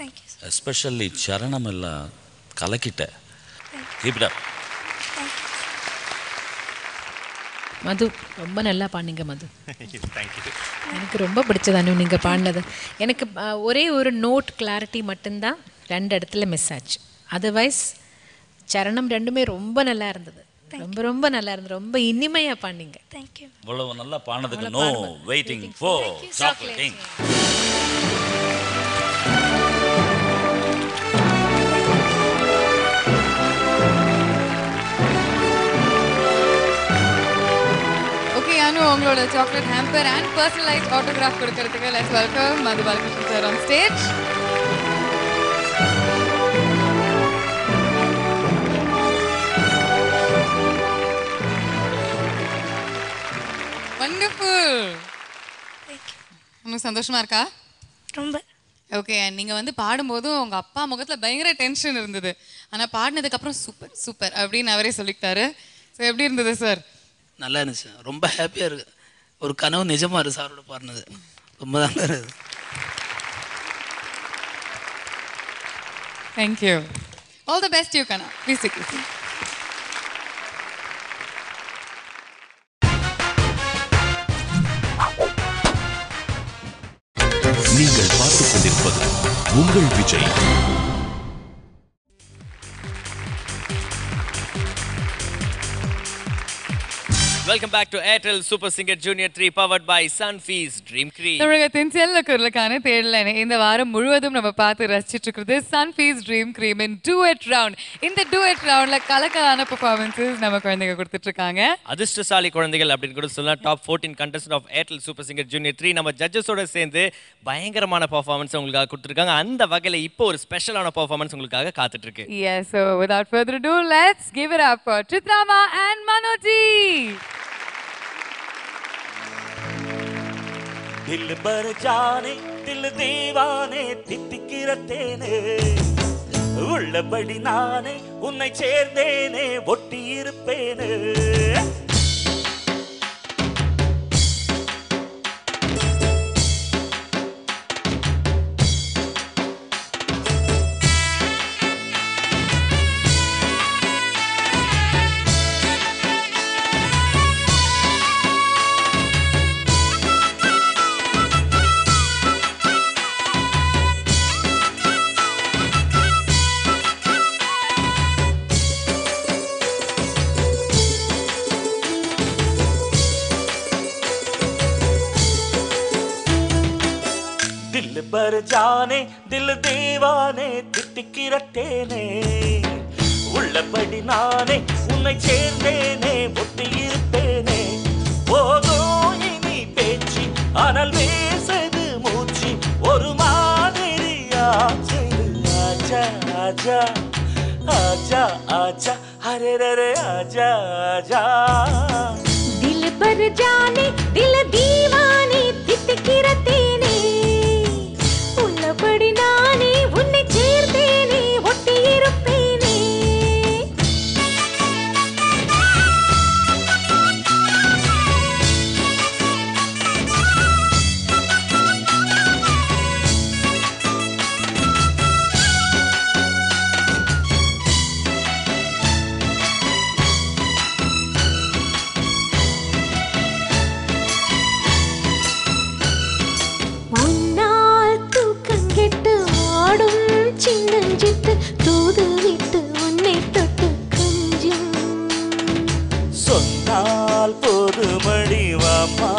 தேங்க்யூ சார். எஸ்பெஷல்லி சரணம் எல்லாம் கலக்கிட்ட. Keep it up. மது ரொம்ப நல்லா பாடினீங்க மது. தேங்க்யூ. எனக்கு ரொம்ப பிடிச்சது அனு நீங்கள் பாடினது. எனக்கு ஒரே ஒரு நோட் கிளாரிட்டி மட்டும்தான் 2 இடத்துல மிஸ் ஆச்சு. அதர்வைஸ் சரணம் ரெண்டுமே ரொம்ப நல்லா இருந்தது, ரொம்ப ரொம்ப நல்லா இருந்தது, ரொம்ப இனிமையாக பாடினீங்க. தேங்க்யூ. இவ்வளவு நல்லா பாடினதுக்கு no waiting for chocolate. Okay Anu, உங்களோட chocolate hamper and personalised autograph கொடுக்கறதுக்கு let's welcome Madhu Balakrishnan sir on stage. Wonderful. இன்னும் சந்தோஷமா இருக்கா? ரொம்ப. ஓகே, நீங்கள் வந்து பாடும்போதும் உங்கள் அப்பா முகத்தில் பயங்கர டென்ஷன் இருந்தது, ஆனால் பாடினதுக்கப்புறம் சூப்பர் சூப்பர் அப்படின்னு அவரே சொல்லிக்கிட்டாரு. ஸோ எப்படி இருந்தது சார்? நல்லா இருந்துச்சு, ரொம்ப ஹாப்பியாக இருக்குது. ஒரு கனவு நிஜமாக இருக்குது சாரோட பாடினது, ரொம்ப நல்லா இருக்குது. Thank you. All the best you Kana. Please take it. நீங்கள் பார்த்துக் கொண்டிருப்பது உங்கள் Vijay. Welcome back to Airtel super singer junior 3 powered by Sunfeast dream cream. தமிழகத்தின் செல்ல குரலுக்கான தேடல் இந்த வாரம் முழுவதும் நம்ம பார்த்து ரசிச்சிட்டு இருக்கிறது சன்ஃபீஸ் ட்ரீம் கிரீம் இன் டூயட் ரவுண்ட். இந்த டூயட் ரவுண்ட்ல கலக்கலான பெர்ஃபார்மன்ஸஸ் நம்ம குழந்தைங்க கொடுத்துட்டு இருக்காங்க. அதிர்ஷ்டசாலி குழந்தைகள் அப்படின்னு கூட சொல்லலாம். Top 14 contestant of Airtel super singer junior 3 நம்ம ஜட்ஜஸோட சேர்ந்து பயங்கரமான பெர்ஃபார்மன்ஸ் உங்களுக்காக கொடுத்துருக்காங்க. அந்த வகையில் இப்போ ஒரு ஸ்பெஷலான பெர்ஃபார்மன்ஸ் உங்களுக்காக காத்துட்டு இருக்கு. Yes, so without further ado, let's give it up for Chitrama and Manoji. दिल पर जाने दिल दीवाने தித்திக்கிற தேனே உள்ளபடி நானே உன்னை சேர்ந்தேனே ஒட்டி இருப்பேனே पर जाने दिल दीवाने தித்திக்கிற தேனே உள்ளபடி நானே உன்னை சேர்ந்தேனே ஒட்டி இருப்பேனே போதும் இனி பேச்சு அனல் வீசது மூச்சு ஒரு மாதிரி ஆச்சு ஆஜா ஆஜா ஆஜா ஆஜா அரே ரே ஆஜா ஆஜா दिल पर जाने दिल दीवाने தித்திக்கிற தேனே உள்ளபடி நானே உன்னை சேர்ந்தேனே ஒட்டி இருப்பேனே சின்னஞ்சிட்டு தூது விட்டு உன்னை தொட்டு கொஞ்சம் சொன்னால் போதுமடி வாம்மா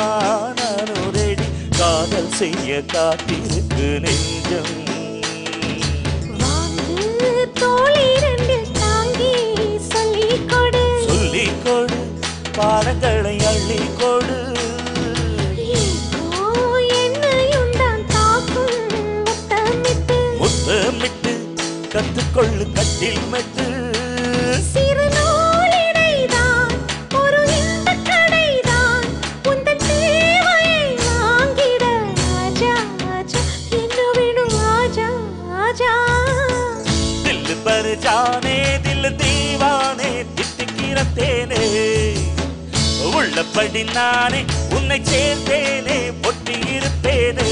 நானு ரெடி காதல் செய்ய காத்திருக்கு நெஞ்சம் வாங்கு தோளி ரெண்டில் தாங்கி சொல்லிக் கொடு பாடங்களை அள்ளி கொடு முத்தமிட்டு கத்துக்கொள்ளு கட்டில் மெட்டு சிறு நூலிடைதான் ஒரு இந்த கடைதான் உந்தன் தேவையை வாங்கிட ஆஜா ஆஜா என்ன வேணும் ஆஜா ஆஜா தில் பர் ஜானே தில் தீவானே தித்திக்கிற தேனே உள்ளபடி நானே உன்னை சேர்ந்தேனே ஒட்டி இருப்பேனே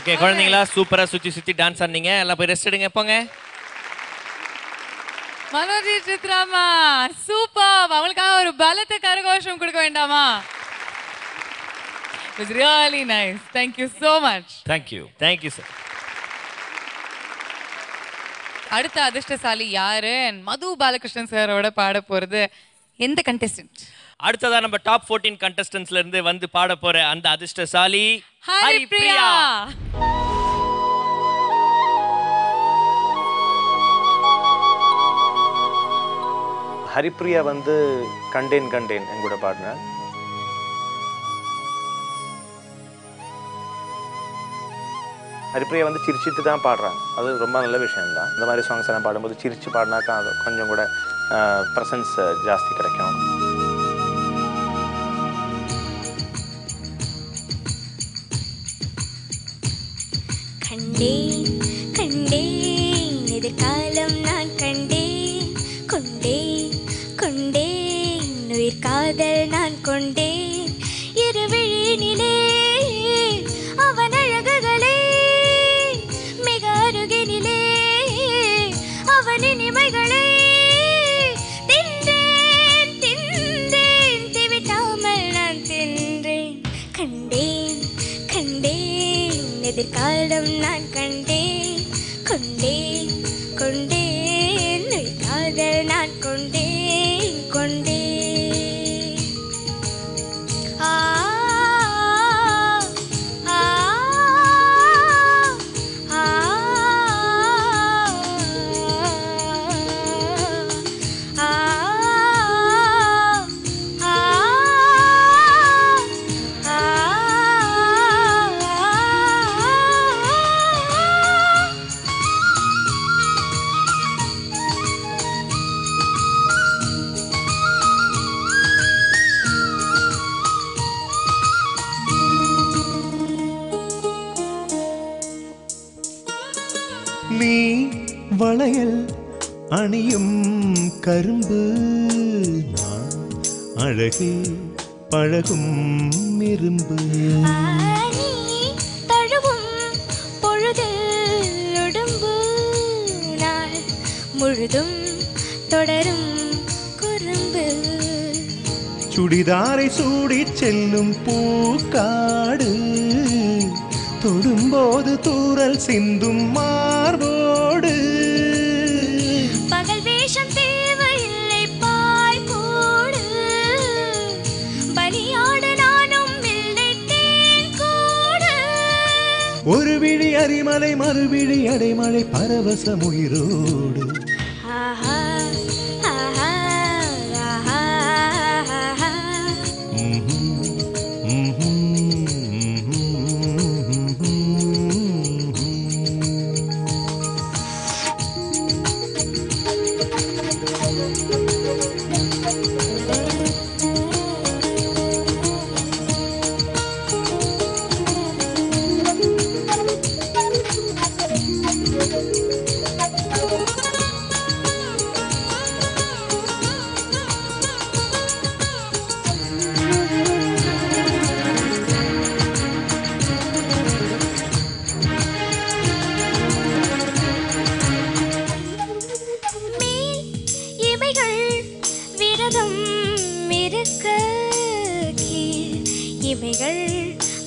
ஓகே குழந்தைங்களா சூப்பரா சுத்தி டான்ஸ் ஆடுனீங்க. எல்லாம் போய் ரெஸ்ட் எடுங்க போங்க. மனோஜி சித்ராமா சூப்பர். அவங்களுக்காக ஒரு பலத்த கரகோஷம் கொடுக்க வேண்டாமா? It was really nice. Thank you so much. Thank you. Thank you sir. அடுத்த அதிர்ஷ்டசாலி யாரு? மது பாலகிருஷ்ணன் சாரோட பாட போறது எந்த கண்டெஸ்டன்ட்? அடுத்ததா நம்ம டாப் 14 contestants இருந்து வந்து பாட போற அந்த அதிர்ஷ்டசாலி ஹரிப்ரியா. ஹரிப்ரியா வந்து கண்டேன் என் கூட பாடினார். ஹரிப்ரியா வந்து சிரிச்சிட்டு தான் பாடுறாங்க, அது ரொம்ப நல்ல விஷயம்தான். இந்த மாதிரி சாங்ஸ் எல்லாம் பாடும்போது சிரித்து பாடினாக்கா அது கொஞ்சம் கூட ப்ரெசன்ஸ் ஜாஸ்தி கிடைக்கும். கண்டேன் கண்டேன் எதிர்காலம் நான் கண்டேன், கொண்டேன் கொண்டேன் உயிர் காதல் நான் கொண்டேன். இருவிழினிலே அவன் அழகுகளே, மிக அருகினிலே அவன் இனிமைகளே. தின்றேன் தின்றேன் திவிட்டாமல் நான் தின்றேன். கண்டேன் கண்டேன் எதிர்காலம் நான் கண்டேன், கொண்டேன் கொண்டேன் உயிர் காதல் நான் கொண்டேன் கொண்டேன். ஆ நீ வளையல் அணியும் கரும்பு, நான் அழகே பழகும் இரும்பு. நீ தழுவும் பொழுதில் உடம்பு, நான் முழுதும் தொடரும் குறும்பு. சுடிதாரை சூடிச் செல்லும் பூக்காடு, தொடும்போது தூறல் சிந்தும் மார்போடு. பகல் வேஷம் தேவையில்லை பாய் போடு, பலியாடு நானும் வெள்ளைத்தேன் கூடு. ஒரு விழி அரிமலை மறுவிழி அடைமழை பரவசம் உயிரோடு. ஆஹா ஆஹா ஆஹா ஆஹா.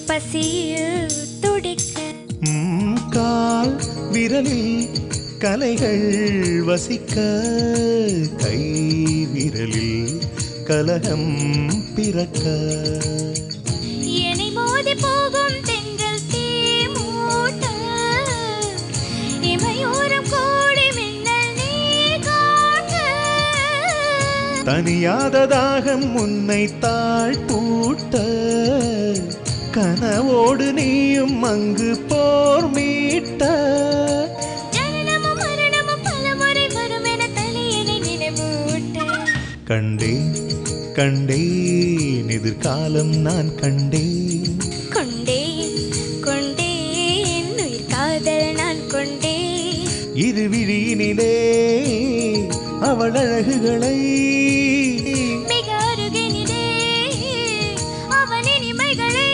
பசியில் துடிக்க கால் விரலில் கலைகள் வசிக்க, கை விரலில் கலகம் பிறக்க. என்னை மோதி போகும் தென்றல் தீமூட்ட, இமையோரம் கோடி மின்னல் நீ காட்ட. தனியாத தாகம் உன்னை தாழ்பூட்ட, கனவோடு நீயும் அங்கு போர் மீட்ட. ஜனனமும் மரணமும் பலமுறை வரும் என தலையணை நினைவூட்ட. கண்டேன் கண்டேன் எதிர்காலம் நான் கண்டேன், கொண்டேன் கொண்டேன் உயிர் காதல் நான் கொண்டேன். இரு விழியினிலே அவள் அழகுகளை, மிக அருகினிலே அவன் இனிமைகளே.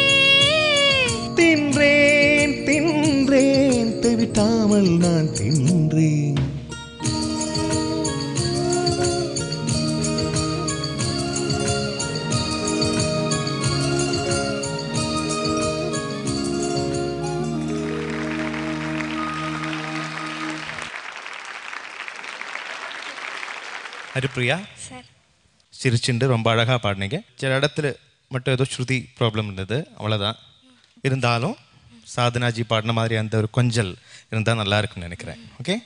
தின்றேன் தின்றேன் தெவிட்டாமல் நான் தின்றேன். ஹரிப்ரியா சார் சிரிச்சுண்டு ரொம்ப அழகாக பாடினீங்க. சில இடத்துல மட்டும் ஏதோ ஸ்ருதி ப்ராப்ளம் இருந்தது, அவ்வளோதான். இருந்தாலும் சாதனாஜி பாடின மாதிரி அந்த ஒரு கொஞ்சல் இருந்தால் நல்லா இருக்குன்னு நினைக்கிறேன். ஓகே,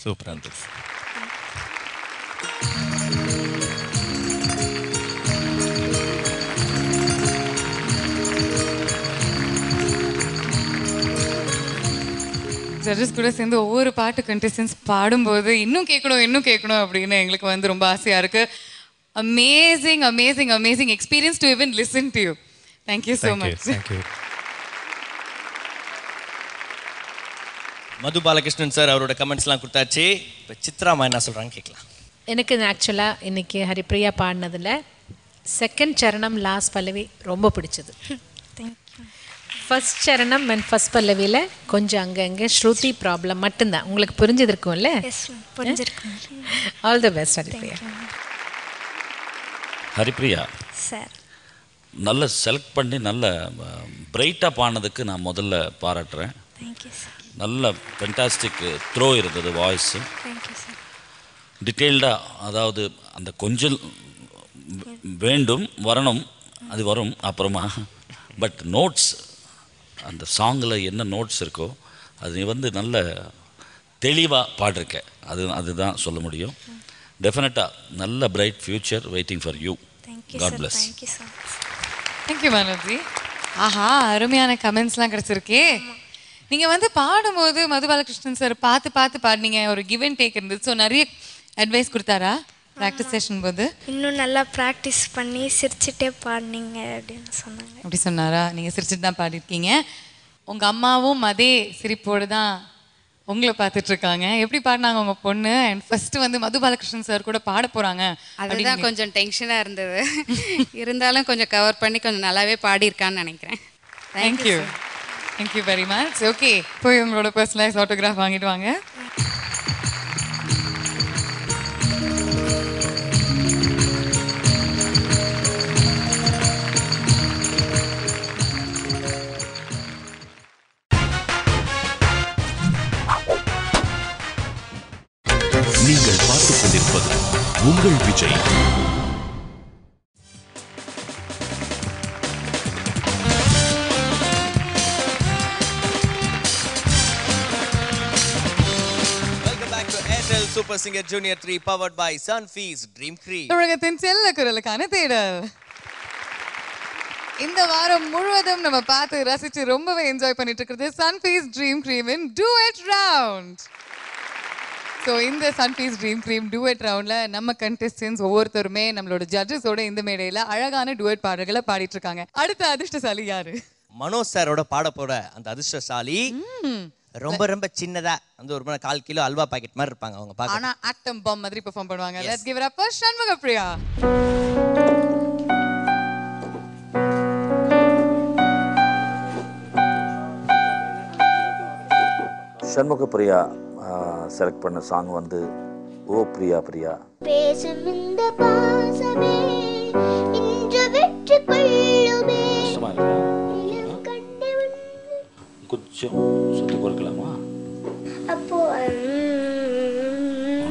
சூப்பராக இருந்தது. ஜட்ஜஸ் கூட சேர்ந்து ஒவ்வொரு பாட்டு கண்டெஸ்டன்ஸ் பாடும்போது இன்னும் கேட்கணும் அப்படின்னு எங்களுக்கு வந்து ரொம்ப ஆசையாக இருக்குது. Amazing experience to even listen to you. Thank you so much. Madhu Balakrishnan sir அவரோட கமெண்ட்ஸ்லாம் கொடுத்தாச்சு. இப்போ சித்ராமா என்ன சொல்கிறாங்க கேட்கலாம். எனக்கு ஆக்சுவலாக இன்றைக்கி ஹரிப்ரியா பாடினதில் செகண்ட் சரணம் லாஸ்ட் பல்லவி ரொம்ப பிடிச்சது. ஃபர்ஸ்ட் சரணம் அண்ட் ஃபர்ஸ்ட் பல்லவியில் கொஞ்சம் அங்கங்கே ஸ்ருதி ப்ராப்ளம் மட்டும்தான். உங்களுக்கு புரிஞ்சிருக்கும்ல? All the best Haripriya. Haripriya sir நல்ல செலக்ட் பண்ணி நல்ல பிரைட்டாக பாடினதுக்கு நான் முதல்ல பாராட்டுறேன். Thank you sir. நல்ல ஃபென்டாஸ்டிக் த்ரோ இருந்தது வாய்ஸு. Thank you sir. டீட்டெயில்டாக, அதாவது அந்த கொஞ்சம் வேண்டும் வரணும், அது வரும் அப்புறமா. பட் நோட்ஸ், அந்த சாங்கில் என்ன நோட்ஸ் இருக்கோ அது நீ வந்து நல்ல தெளிவாக பாடிருக்க. அதுதான் சொல்ல முடியும். டெஃபினட்டாக நல்ல bright future waiting for you. God bless. Thank you Manavji. ஆஹா, அருமையான கமெண்ட்ஸ்லாம் கிடச்சிருக்கே. நீங்கள் வந்து பாடும்போது மது பாலகிருஷ்ணன் சார் பார்த்து பாடினீங்க. ஒரு கிவ் அண்ட் டேக் இருந்தது. ஸோ நிறைய அட்வைஸ் கொடுத்தாரா ப்ராக்டிஸ் செஷன் போது? இன்னும் நல்லா ப்ராக்டிஸ் பண்ணி சிரிச்சுட்டே பாடினீங்க அப்படின்னு சொன்னாங்க. அப்படி சொன்னாரா? நீங்கள் சிரிச்சுட்டு தான் பாடிருக்கீங்க. உங்கள் அம்மாவும் அதே சிரிப்போடு தான் உங்களை பார்த்துட்ருக்காங்க. எப்படி பாடினாங்க உங்கள் பொண்ணு? அண்ட் ஃபஸ்ட்டு வந்து மது பாலகிருஷ்ணன் சார் கூட பாட போகிறாங்க. அதுதான் கொஞ்சம் டென்ஷனாக இருந்தது. இருந்தாலும் கொஞ்சம் கவர் பண்ணி கொஞ்சம் நல்லாவே பாடியிருக்கான்னு நினைக்கிறேன். Thank you very much. ஓகே, போய் உங்களோட பர்சனலைஸ் ஆட்டோகிராஃப் வாங்கிட்டு வாங்க. நீங்கள் பார்த்துக் கொண்டிருப்பது உங்கள் Vijay. Super singer junior 3 powered by Sunfeast Dream Cream. தமிழகத்தின் செல்ல குரலுக்கான தேடல். இந்த வாரம் முழுவதும் நம்ம பார்த்து ரசிச்சு ரொம்பவே என்ஜாய் பண்ணிட்டு இருக்கிறது Sunfeast Dream Cream in Duet Round. So இந்த Sunfeast Dream Cream Duet Roundல நம்ம கண்டெஸ்டன்ஸ் ஒவ்வொருத்தருமே நம்மளோட ஜட்ஜஸோட இந்த மேடையில் அழகான டுவெட் பாடல்களை பாடிட்டு இருக்காங்க. அடுத்த அதிர்ஷ்டசாலி யாரு? மனோஜ் சாரோட பாட போற அந்த அதிர்ஷ்டசாலி ரொம்ப சின்னதா அந்த ஒரு 4 கிலோ அல்வா பாக்கெட் மாதிரி இருப்பாங்க அவங்க பாக்க. ஆனா ஆட்டம் பாம் மாதிரி பெர்ஃபார்ம் பண்ணுவாங்க. Let's give it up for Shanmugapriya. Shanmugapriya select பண்ண சாங் வந்து ஓ பிரியா பிரியா. பேசும் இந்த பாசமே இன்று வெற்றி கொள்ளுமே. கொஞ்சம் சுத்தி கொடுக்கலாமா? அப்போ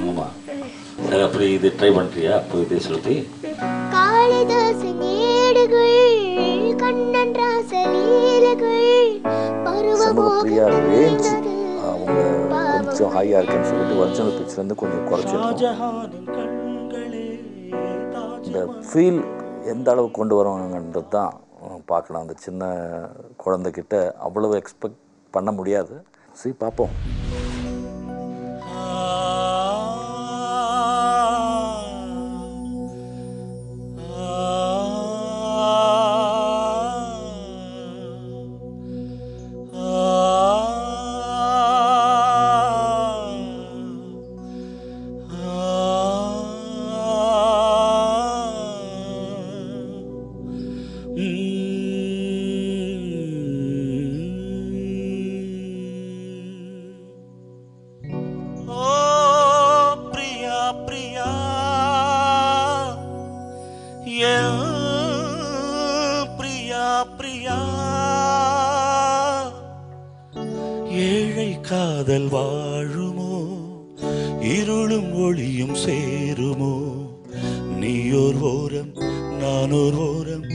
ஆமா, சரி, அப்படி இது ட்ரை பண்றியா? அப்போ இதே சொல்லி காளிதாசன் ஏடுகள் கண்ணன் ராசலீலைகள் சண்முகப்பிரியா ரேஞ்ச் அவங்க கொஞ்சம் ஹையா இருக்குன்னு சொல்லிட்டு ஒரிஜினல் பிக்சர்லேருந்து கொஞ்சம் குறைச்சிருக்கோம். இந்த ஃபீல் எந்த அளவுக்கு கொண்டு வருவாங்கன்றது தான் பார்க்கலாம். அந்த சின்ன குழந்தைகிட்ட அவ்வளவு எக்ஸ்பெக்ட் பண்ண முடியாது. சரி, பார்ப்போம். காதல் வாழுமோ இருளும் ஒளியும் சேருமோ நீயோர் ஓரம் நானோர் ஓரம்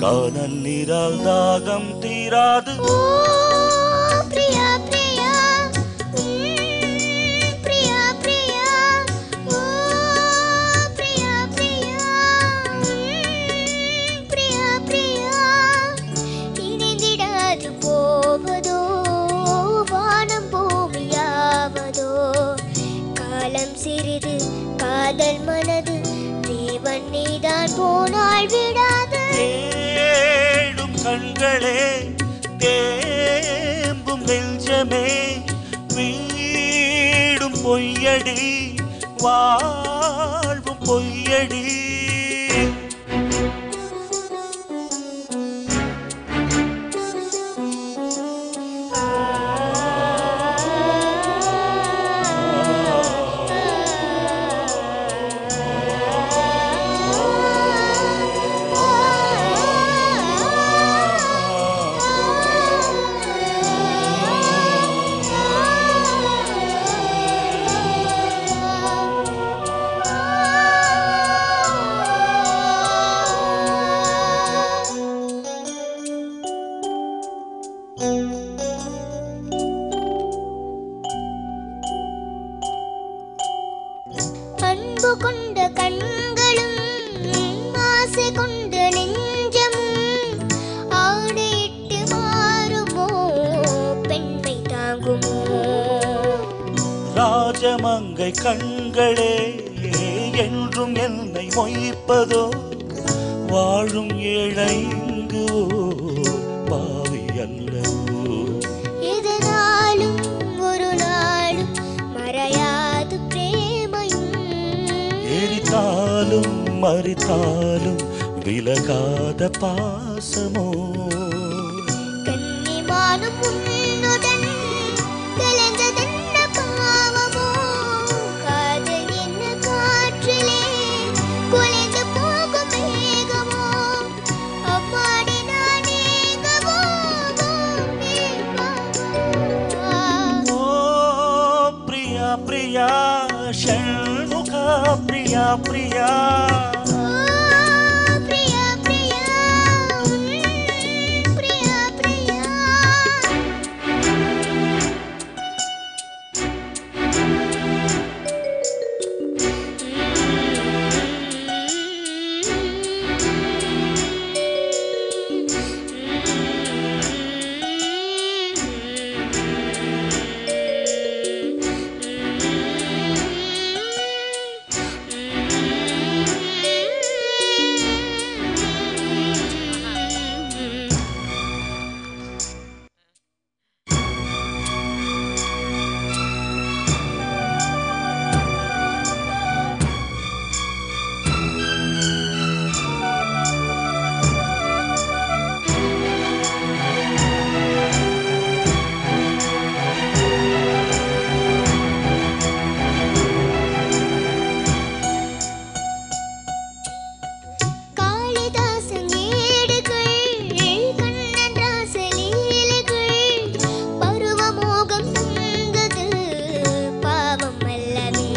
காணல் நீரால் தாகம் தீராது. பிரியா பிரியா பிரியா பிரியா ஓ பிரியா பிரியா பிரியா பிரியா இணைந்திடாது போவதோ வானம் பூமி சிறிது காதல் மனது தேவன் நீதான் போனால் விடாது. தேடும் கண்களே தேம்பும் நெஞ்சமே வீடும் பொய்யடி வாழ்வும் பொய்யடி. அன்பு கொண்ட கண்களும் ஆசை கொண்ட நெஞ்சமும் ஆடையிட்டு மாறுமோ பெண்மை தாங்குமோ. ராஜமங்கை கண்களே என்றும் என்னை மொய்ப்பதோ வாழும் ஏழை இங்கு பாவி அல்லவோ. எதனாலும் ஒரு நாளும் மறையாது பிரேமையும் எரித்தாலும் மறித்தாலும் விலகாத பாசமோ. கன்னிமானும் உன்னுடன் கலந்ததென்ன பாவமோ. காதல் என்ன காற்றிலே குலைந்து போகும் மேகமோ. அம்மாடி நான் ஏங்கவோ ஓ பிரியா பிரியா ஷண்முகா பிரியா பிரியா. பிரியா பிரியா பிரியா பிரியா. காளிதாசன் ஏடுகள் கண்ணன் ராசலீலைகள் பருவமோகம் தந்தது பாவம் அல்லவே.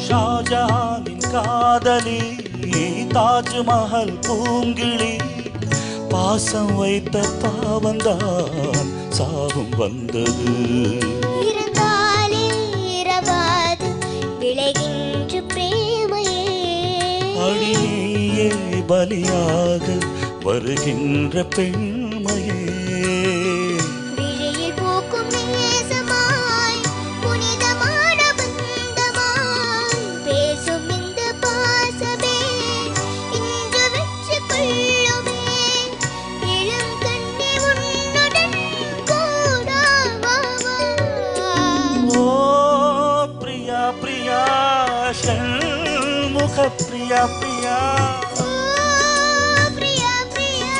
ஷாஜஹானின் காதலி தாஜ்மஹல் பூங்கிழி பாசம் வைத்த பாவந்தான் சாவும் வந்தது. இருந்தாலே இரவாது விளைகின்ற பிரேமையே. அடியே பலியாக வருகின்ற பெண்மையே. விழியில் பூக்கும் நேசமாய் புனிதமான பந்தமாய் பேசும் இந்த பாசமே இன்று வெற்றி கொள்ளுமே. இளம் கண்ணி உன்னுடன் கூடாவா. ஓ பிரியா பிரியா ஷண்முக பிரியா பிரியா. பிரியா பிரியா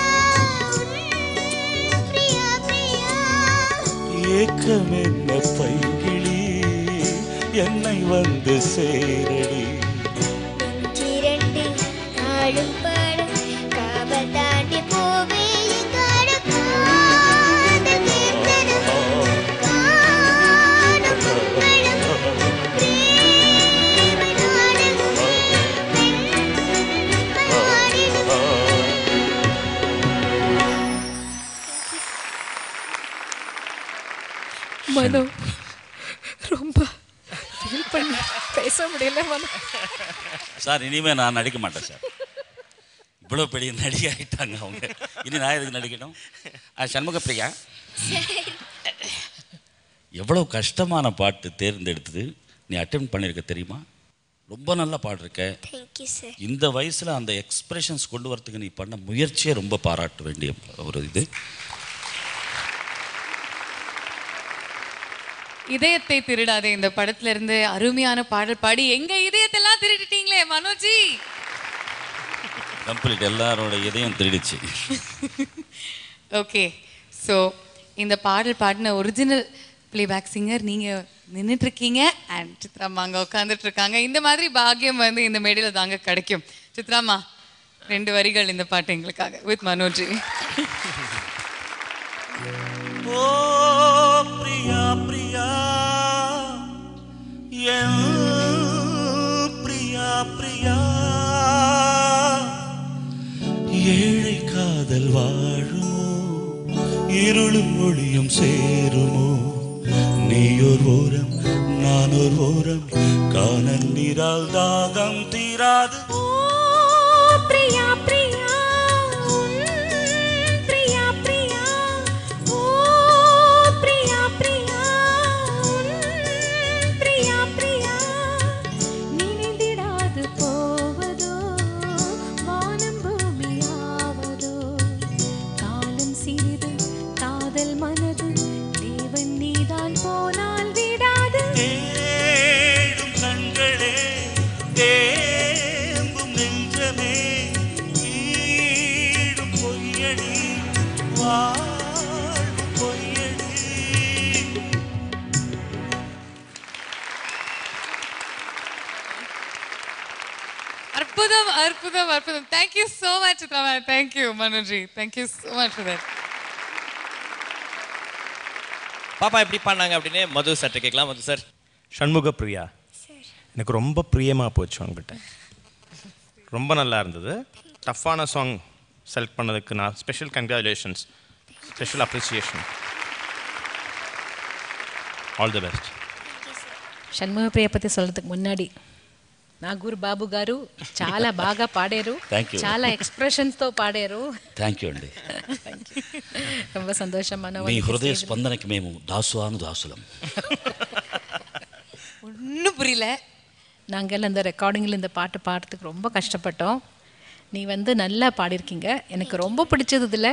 பிரியா பிரியா. ஏக்கம் என்ன பைங்கிளி என்னை வந்து சேரடி. இரண்டு நாளும் பாட காவல் தாண்டி போவே எங்காட காதல் கீர்த்தனம் காணும் மங்களம் பிரேமை நாடகம் மனோ ரொம்ப ஃபீல் பண்ணி பேச முடியல மனோ. சார் இனிமேல் நான் நடிக்க மாட்டேன் சார். இவ்வளோ பெரிய நடிகை ஆகிட்டாங்க அவங்க. இனி நான் எதுக்கு நடிக்கணும்? சண்முக பிரியா, எவ்வளோ கஷ்டமான பாட்டு தேர்ந்தெடுத்தது. நீ அட்டெம்ப்ட் பண்ணியிருக்க தெரியுமா? ரொம்ப நல்லா பாடிருக்க. Thank you sir. இந்த வயசில் அந்த எக்ஸ்பிரஷன்ஸ் கொண்டு வரத்துக்கு நீ பண்ண முயற்சியை ரொம்ப பாராட்ட வேண்டிய ஒரு இது. இதயத்தை திருடாதே இந்த படத்துல இருந்து அருமையான பாடல் பாடி எங்க இதயத்தெல்லாம் திருடிட்டீங்களே மனோஜி. கம்ப்ளீட் எல்லாரோட இதயம் திருடிச்சு. ஓகே, ஸோ இந்த பாடல் பாடின ஒரிஜினல் பிளேபேக் சிங்கர் நீங்கள் நின்றுட்டு இருக்கீங்க அண்ட் சித்ராம்மா அங்கே உட்காந்துட்டு இருக்காங்க. இந்த மாதிரி பாக்கியம் வந்து இந்த மேடையில் தாங்க கிடைக்கும். சித்ராம்மா 2 வரிகள் இந்த பாட்டு எங்களுக்காக வித் மனோஜி. ஓ பிரியா பிரியா என் பிரியா பிரியா, ஏழை காதல் வாழுமோ இருளும் ஒளியும் சேருமோ, நீயோர் ஓரம் நானோர் ஓரம் காணல் நீரால் தாகம் தீராது. பிரியா பிரியா பிரியா பிரியா ஓ பிரியா பிரியா பிரியா பிரியா, நினைந்திடாது போவதோ வானம் பூமியாவதோ, காலம் சிறிது காதல் மனது தேவன் நீதான் போனால் விடாது. தேடும் கண்களே தேம்பும் நெஞ்சமே வீடும் பொய்யடி வாழ்வு பொய்யடி. அற்புதம் அற்புதம் அற்புதம். தேங்க்யூ ஸோ மச் சித்ராமா. Thank you Manoji. Thank you so much for that. பாப்பா எப்படி பண்ணாங்க அப்படின்னு மது சார்ட்ட கேட்கலாம். மது சார். ஷண்முக பிரியா, எனக்கு ரொம்ப பிரியமாக போச்சு உங்ககிட்ட. ரொம்ப நல்லா இருந்தது. டஃப்பான சாங் செலக்ட் பண்ணதுக்கு நான் special congratulations, special appreciation. All the best. Shanmuga Priya పతి சொல்றதுக்கு முன்னாடி నాగూర్ బాబు గారు చాలా బాగా పాడారు. చాలా ఎక్స్ప్రెషన్స్ తో పాడారు. థ్యాంక్ యూ అండి. ரொம்ப సంతోషం. మీ హృదయ స్పందనకి మేము దాసువాను దాసులం. ஒன்றும் புரியல. நாங்கள் அந்த ரெக்கார்டிங்கில் இந்த பாட்டு பாடுறதுக்கு ரொம்ப கஷ்டப்பட்டோம். நீ வந்து நல்லா பாடியிருக்கீங்க. எனக்கு ரொம்ப பிடிச்சது இதில்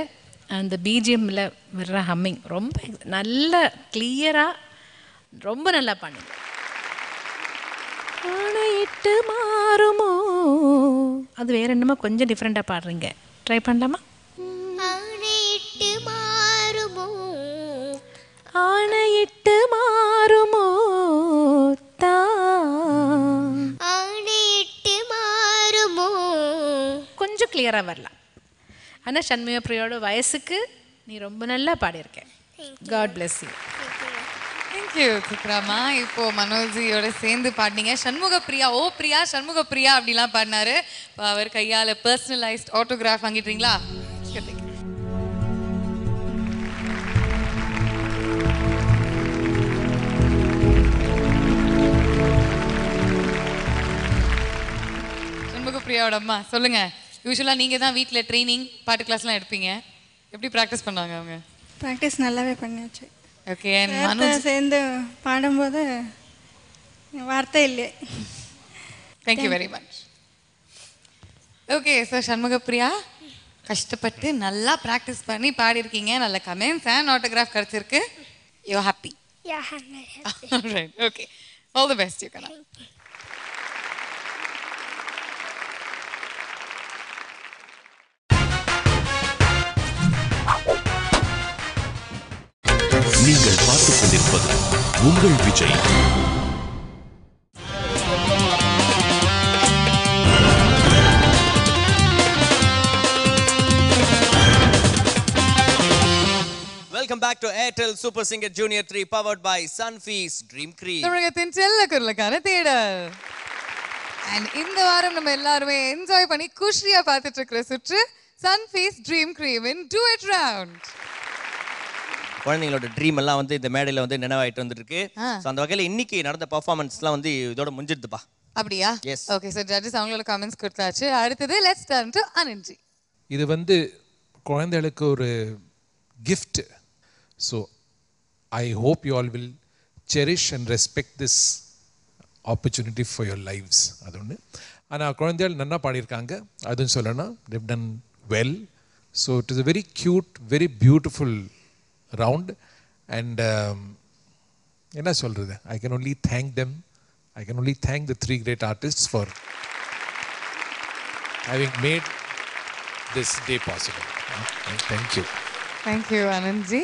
அந்த பிஜிஎம்மில் வர்ற ஹம்மிங் ரொம்ப நல்ல கிளியராக ரொம்ப நல்லா பாடுங்க. ஆணையிட்டு மாறுமோ, அது வேற என்னமோ கொஞ்சம் டிஃப்ரெண்ட்டாக பாடுறீங்க. ட்ரை பண்ணலாமா? ஆணையிட்டு மாறுமோ ஆணையிட்டு மாறுமோ தா, ஆணையிட்டு மாறுமோ, கொஞ்சம் கிளியராக வரலாம். ஆனால் ஷண்முக பிரியோட வயசுக்கு நீ ரொம்ப நல்லா பாடியிருக்க. God bless you. தேங்க்யூ சித்ராமா. இப்போ மனோஜியோட சேர்ந்து பாடினீங்க. ஷண்முக பிரியா ஓ பிரியா ஷண்முக பிரியா அப்படிலாம் பாடினாரு. இப்போ அவர் கையால் பர்சனலைஸ்ட் ஆட்டோகிராஃப் வாங்கிட்டீங்களா? ஷண்முக பிரியாவோட அம்மா சொல்லுங்க. யூஸ்வலாக நீங்கள் தான் வீட்டில் ட்ரைனிங் பாட்டு கிளாஸ்லாம் எடுப்பீங்க. எப்படி ப்ராக்டிஸ் பண்ணாங்க அவங்க? ப்ராக்டிஸ் நல்லாவே பண்ணியாச்சு. ஓகே. சேர்ந்து பாடும்போது வார்த்தை இல்லை. Thank you very much. Okay sir, Shanmuga Priya கஷ்டப்பட்டு நல்லா ப்ராக்டிஸ் பண்ணி பாடியிருக்கீங்க. நல்ல கமெண்ட்ஸ் அண்ட் ஆட்டோகிராஃப் கிடச்சிருக்கு. You happy? Yeah, I'm very happy. Right, okay. All the best, you can. நீங்கள் பார்த்துக் கொண்டிருப்பது உங்கள் Vijay. Welcome back to Airtel Super Singer Junior 3 powered by Sunfeast Dream Cream. தமிழகத்தின் செல்ல குரலுக்கான தேடல். அண்ட் இந்த வாரம் நம்ம எல்லாருமே என்ஜாய் பண்ணி குஷியா பார்த்துட்டு இருக்கிற சுற்று Sunfeast Dream Cream in Do It Round. குழந்தைங்களோட ட்ரீம் எல்லாம் வந்து இந்த மேடையில் வந்து நினைவாயிட்டு வந்துட்டு இருக்கு. ஸோ அந்த வகையில் இன்னைக்கு நடந்த பர்ஃபார்மன்ஸ்லாம் வந்து இதோட முடிஞ்சிடுதுப்பா. அப்படியா? எஸ். ஓகே சார், ஜட்ஜஸ் அவங்களோட கமெண்ட்ஸ் கொடுத்தாச்சு. அடுத்தது லெட்ஸ் டர்ன் டு அனன்ஜி. இது வந்து குழந்தைகளுக்கு ஒரு gift. So I hope you all will cherish and respect this opportunity for your lives அது ஒன்று. ஆனால் குழந்தைகள் நல்லா பாடியிருக்காங்க, அதுவும் சொல்லணும். they've done well. So it is a very cute, very beautiful round. And என்ன சொல்கிறது, I can only thank them. I can only thank the three great artists for having made this day possible. Thank you. Thank you, Anandji.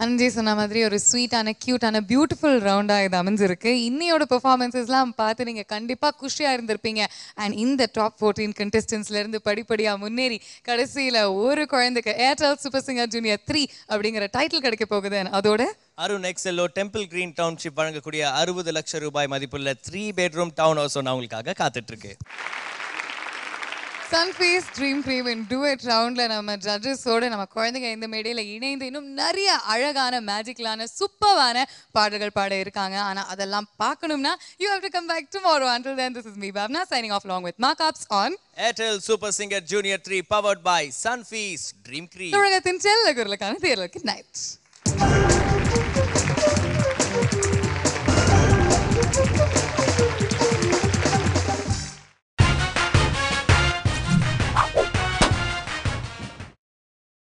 அனந்த்ஜி சொன்ன மாதிரி ஒரு ஸ்வீட்டான க்யூட்டான beautiful ரவுண்டாக இது அமைஞ்சிருக்கு. இன்னையோட பெர்ஃபார்மன்ஸஸ்லாம் பார்த்து நீங்கள் கண்டிப்பாக குஷியாக இருந்திருப்பீங்க. அண்ட் இந்த டாப் 14 கண்டெஸ்டன்ஸ்லேருந்து படிப்படியாக முன்னேறி கடைசியில் ஒரு குழந்தைக்கு ஏர்டெல் சூப்பர் சிங்கர் ஜூனியர் 3 அப்படிங்கிற டைட்டில் கிடைக்க போகுது. அதோட அருண் எக்ஸெல்லோ டெம்பிள் கிரீன் டவுன்ஷிப் வழங்கக்கூடிய 60 லட்சம் ரூபாய் மதிப்புள்ள 3 பெட்ரூம் டவுன் ஹவுஸ் ஒன்று அவங்களுக்காக காத்துட்டு இருக்கு. சன்ஃபீஸ் ட்ரீம் க்ரீம் இன் டூயட் ரவுண்டில் நம்ம ஜட்ஜஸோடு நம்ம குழந்தைங்க இந்த மேடையில் இணைந்து இன்னும் நிறைய அழகான மேஜிக்கலான சூப்பரான பாடல்கள் பாட இருக்காங்க. ஆனால் அதெல்லாம் பார்க்கணும்னா you have to come back tomorrow. Until then, this is me, Bhavna, signing off along with Markups on Airtel Super Singer Junior 3 powered by Sunfeast Dream Cream. தமிழகத்தின் செல்ல குரலுக்கான தேர்தலுக்கு நைட்.